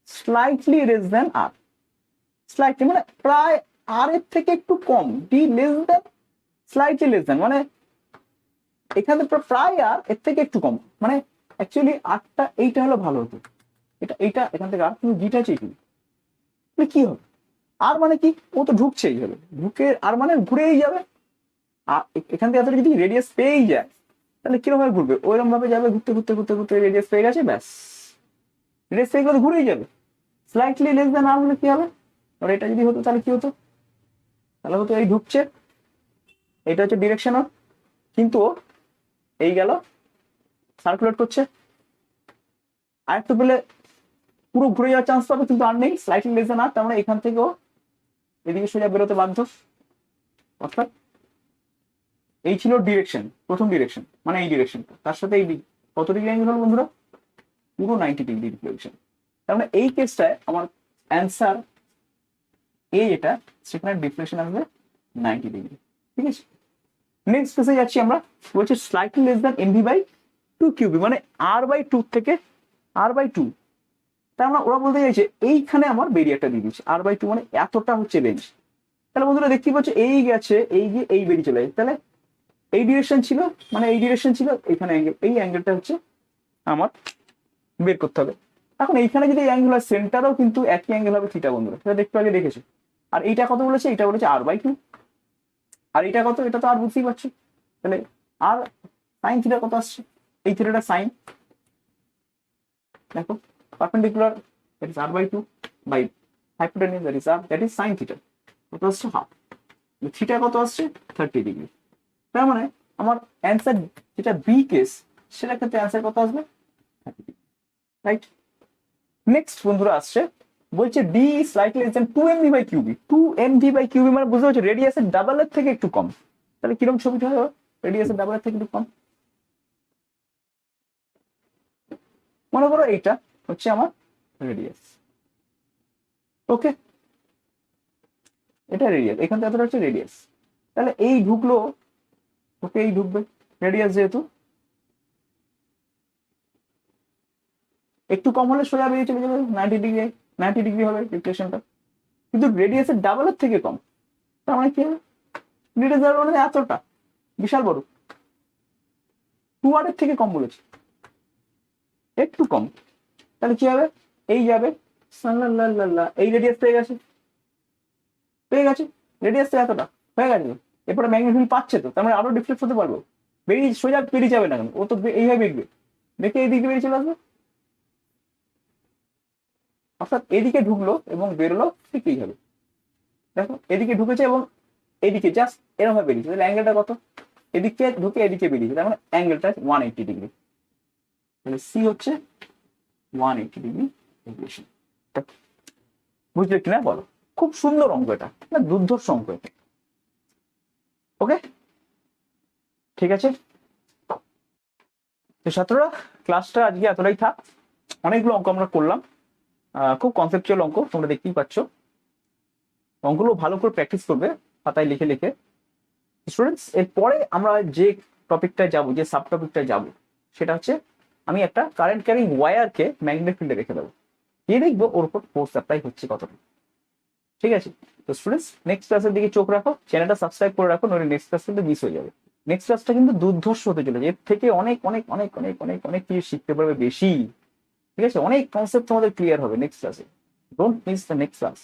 slightly less than r, slightly মানে প্রায় আর এর থেকে একটু কম, D less than slightly less than, মানে এখানে প্রায় আর এর থেকে একটু কম, মানে অ্যাকচুয়ালি আরটা এইটা হলো ভালো হতো, এইটা এখান থেকে আর কিন্তু ডিটা চেয়ে কি হবে? আর মানে কি, ও তো ঢুকছেই হবে, ঢুকে আর মানে ঘুরেই যাবে। আর এখান থেকে এতটা যদি রেডিয়াস পেয়েই যায় তাহলে কিরকম ভাবে ঘুরবে? ওইরকম ভাবে যাবে, ঘুরতে ঘুরতে ঘুরতে ঘুরতে রেডিয়াস পেয়ে গেছে, ব্যাস রেডিয়াস পেয়ে গেলে ঘুরেই যাবে। স্লাইটলি লেস দেন আর হলে কি হবে? আর এটা যদি হতো তাহলে কি হতো? তাহলে হতো এই ঢুকছে, এটা হচ্ছে ডিরেকশন অফ, কিন্তু এই গেল সার্কুলেট করছে, আর একটু পেলে পুরো ঘুরে যাওয়ার চান্স পাবে, কিন্তু আর নেই, স্লাইটলি লেস দেন আর, তার মানে এখান থেকেও এদিকে সোজা বেরোতে বাধ্য। অর্থাৎ এই ছিল ডিরেকশন, প্রথম ডিরেকশন মানে এই ডিরেকশনটা, তার সাথে এই কত ডিগ্রি অ্যাঙ্গেল হলো বন্ধুরা? পুরো 90 ডিগ্রি ডিফ্লেকশন। তার মানে এই কেসটায় আমার অ্যান্সার এ যেটা, সেখানে ডিফ্লেকশন আসবে 90 ডিগ্রি। ঠিক আছে, নেক্সট কেসে যাচ্ছি আমরা, বলছে slightly less than m v by 2 q b, মানে আর বাই 2 থেকে আর বাই 2। তার মানে ওরা বলতে চাইছে এইখানে আমার বেরিয়ারটা দিয়ে দিচ্ছে, আর বাই 2 মানে এতটা হচ্ছে রেঞ্জ। তাহলে বন্ধুরা দেখতেই পাচ্ছ এই গেছে, এই গিয়ে এই বেরিয়ে চলে যাচ্ছে, তাহলে এই ডিরেকশন ছিল, মানে এই ডিরেকশন ছিল, এখানে অ্যাঙ্গেল, এই অ্যাঙ্গেলটা হচ্ছে আমার বের করতে হবে। এখন এইখানে যদি অ্যাঙ্গেল হয়, সেন্টারও কিন্তু একই অ্যাঙ্গেল হবে থিটা বন্ধুরা, সেটা দেখতে আগে দেখেছো। আর এইটা কত বলেছে? এটা বলেছে আর বাই 2, আর এটা কত? এটা তো আর বুঝতেই পারছো। তাহলে আর সাইন থিটা কত আসছে? এই থিটাটা সাইন, দেখো perpendicular, that is r by 2 by hypotenuse, that is r, that is sine theta, কত আসছে? হাফ। থিটা কত আসছে? 30 ডিগ্রি। তার মানে আমার অ্যান্সার যেটা বি কেস, সেটার ক্ষেত্রে অ্যান্সার কত আসবে? 30 ডিগ্রি, রাইট? নেক্সট বন্ধুরা আসছে, বলছে d slightly less than 2 m v by q b. 2 m v by q b মানে বুঝতে পারছো রেডিয়াসের ডাবল এর থেকে একটু কম। তাহলে কিরকম ছবিটা হবে? রেডিয়াসের ডাবল এর থেকে একটু কম, মনে করো এইটা হচ্ছে আমার রেডিয়াস, ওকে, এটা রেডিয়াস, এখান থেকে এতটা হচ্ছে রেডিয়াস। তাহলে এই ঢুকলো, ওকে এই ঢুকবে, রেডিয়াস যেহেতু একটু কম হলে সোজা বেরিয়ে চলে যাবে 90 ডিগ্রি, 90 ডিগ্রি হবে রিফ্লেকশনটা, কিন্তু রেডিয়াসের ডাবলের থেকে কম। তার মানে কি হবে? রেডিয়াস মানে এতটা বিশাল বড়, 2 আর এর থেকে কম বলেছে। একটু কম, তাহলে কি হবে, এই যাবে, সাল্লাল্লাহ, এই রেডিয়াস পেয়ে গেছে, রেডিয়াসটা এতটা হয়ে গেছে। এরপরে ম্যাগনেট ফিল্ড পাচ্ছে তো, তার মানে আরো ডিফ্লেক্ট হতে পারবো, বেরিয়ে সোজা বেরিয়ে যাবে না কেন, ও তো এইভাবে বেরবে, দেখে এইদিকে বেরিয়ে চলে আসবে, অর্থাৎ এদিকে ঢুকলো এবং বেরোলো ঠিক এইভাবে। দেখো এদিকে ঢুকেছে এবং এদিকে জাস্ট এরকম ভাবে বেরিয়েছে, তাহলে অ্যাঙ্গেলটা কত, এদিকে ঢুকে এদিকে বেরিয়েছে, তার মানে অ্যাঙ্গেলটা 180 ডিগ্রি। তাহলে সি হচ্ছে 180 ডিগ্রি ডেভিয়েশন। বুঝলে কিনা বলো, খুব সুন্দর অঙ্ক এটা, না দুর্ধর্ষ অঙ্ক এটা। ওকে, ঠিক আছে। তো ছাত্ররা, ক্লাসটা আজকে এতটাই থাক, অনেকগুলো অঙ্ক আমরা করলাম, খুব কনসেপচুয়াল অঙ্ক, তোমরা দেখতেই পাচ্ছ। অঙ্কগুলো ভালো করে প্র্যাকটিস করবে খাতায় লিখে লিখে। স্টুডেন্টস, এরপরে আমরা যে টপিকটায় যাব, যে সাব টপিকটায় যাব, সেটা হচ্ছে আমি একটা কারেন্ট ক্যারিং ওয়্যারকে ম্যাগনেটিক ফিল্ডে রেখে দেবো, দিয়ে দেখবো ওর উপর ফোর্স অ্যাপ্লাই হচ্ছে কতটা। ঠিক আছে, তো স্টুডেন্টস নেক্সট ক্লাসের দিকে চোখ রাখো, চ্যানেলটা সাবস্ক্রাইব করে রাখো, নইলে নেক্সট ক্লাস কিন্তু মিস হয়ে যাবে। নেক্সট ক্লাসটা কিন্তু দুর্ধর্ষ হতে চলেছে, এর থেকে অনেক অনেক অনেক অনেক অনেক অনেক কিছু শিখতে পারবে বেশি। ঠিক আছে, অনেক কনসেপ্ট তোমাদের ক্লিয়ার হবে নেক্সট ক্লাসে। Don't miss the next class,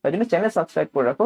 তাই জন্য চ্যানেল সাবস্ক্রাইব করে রাখো।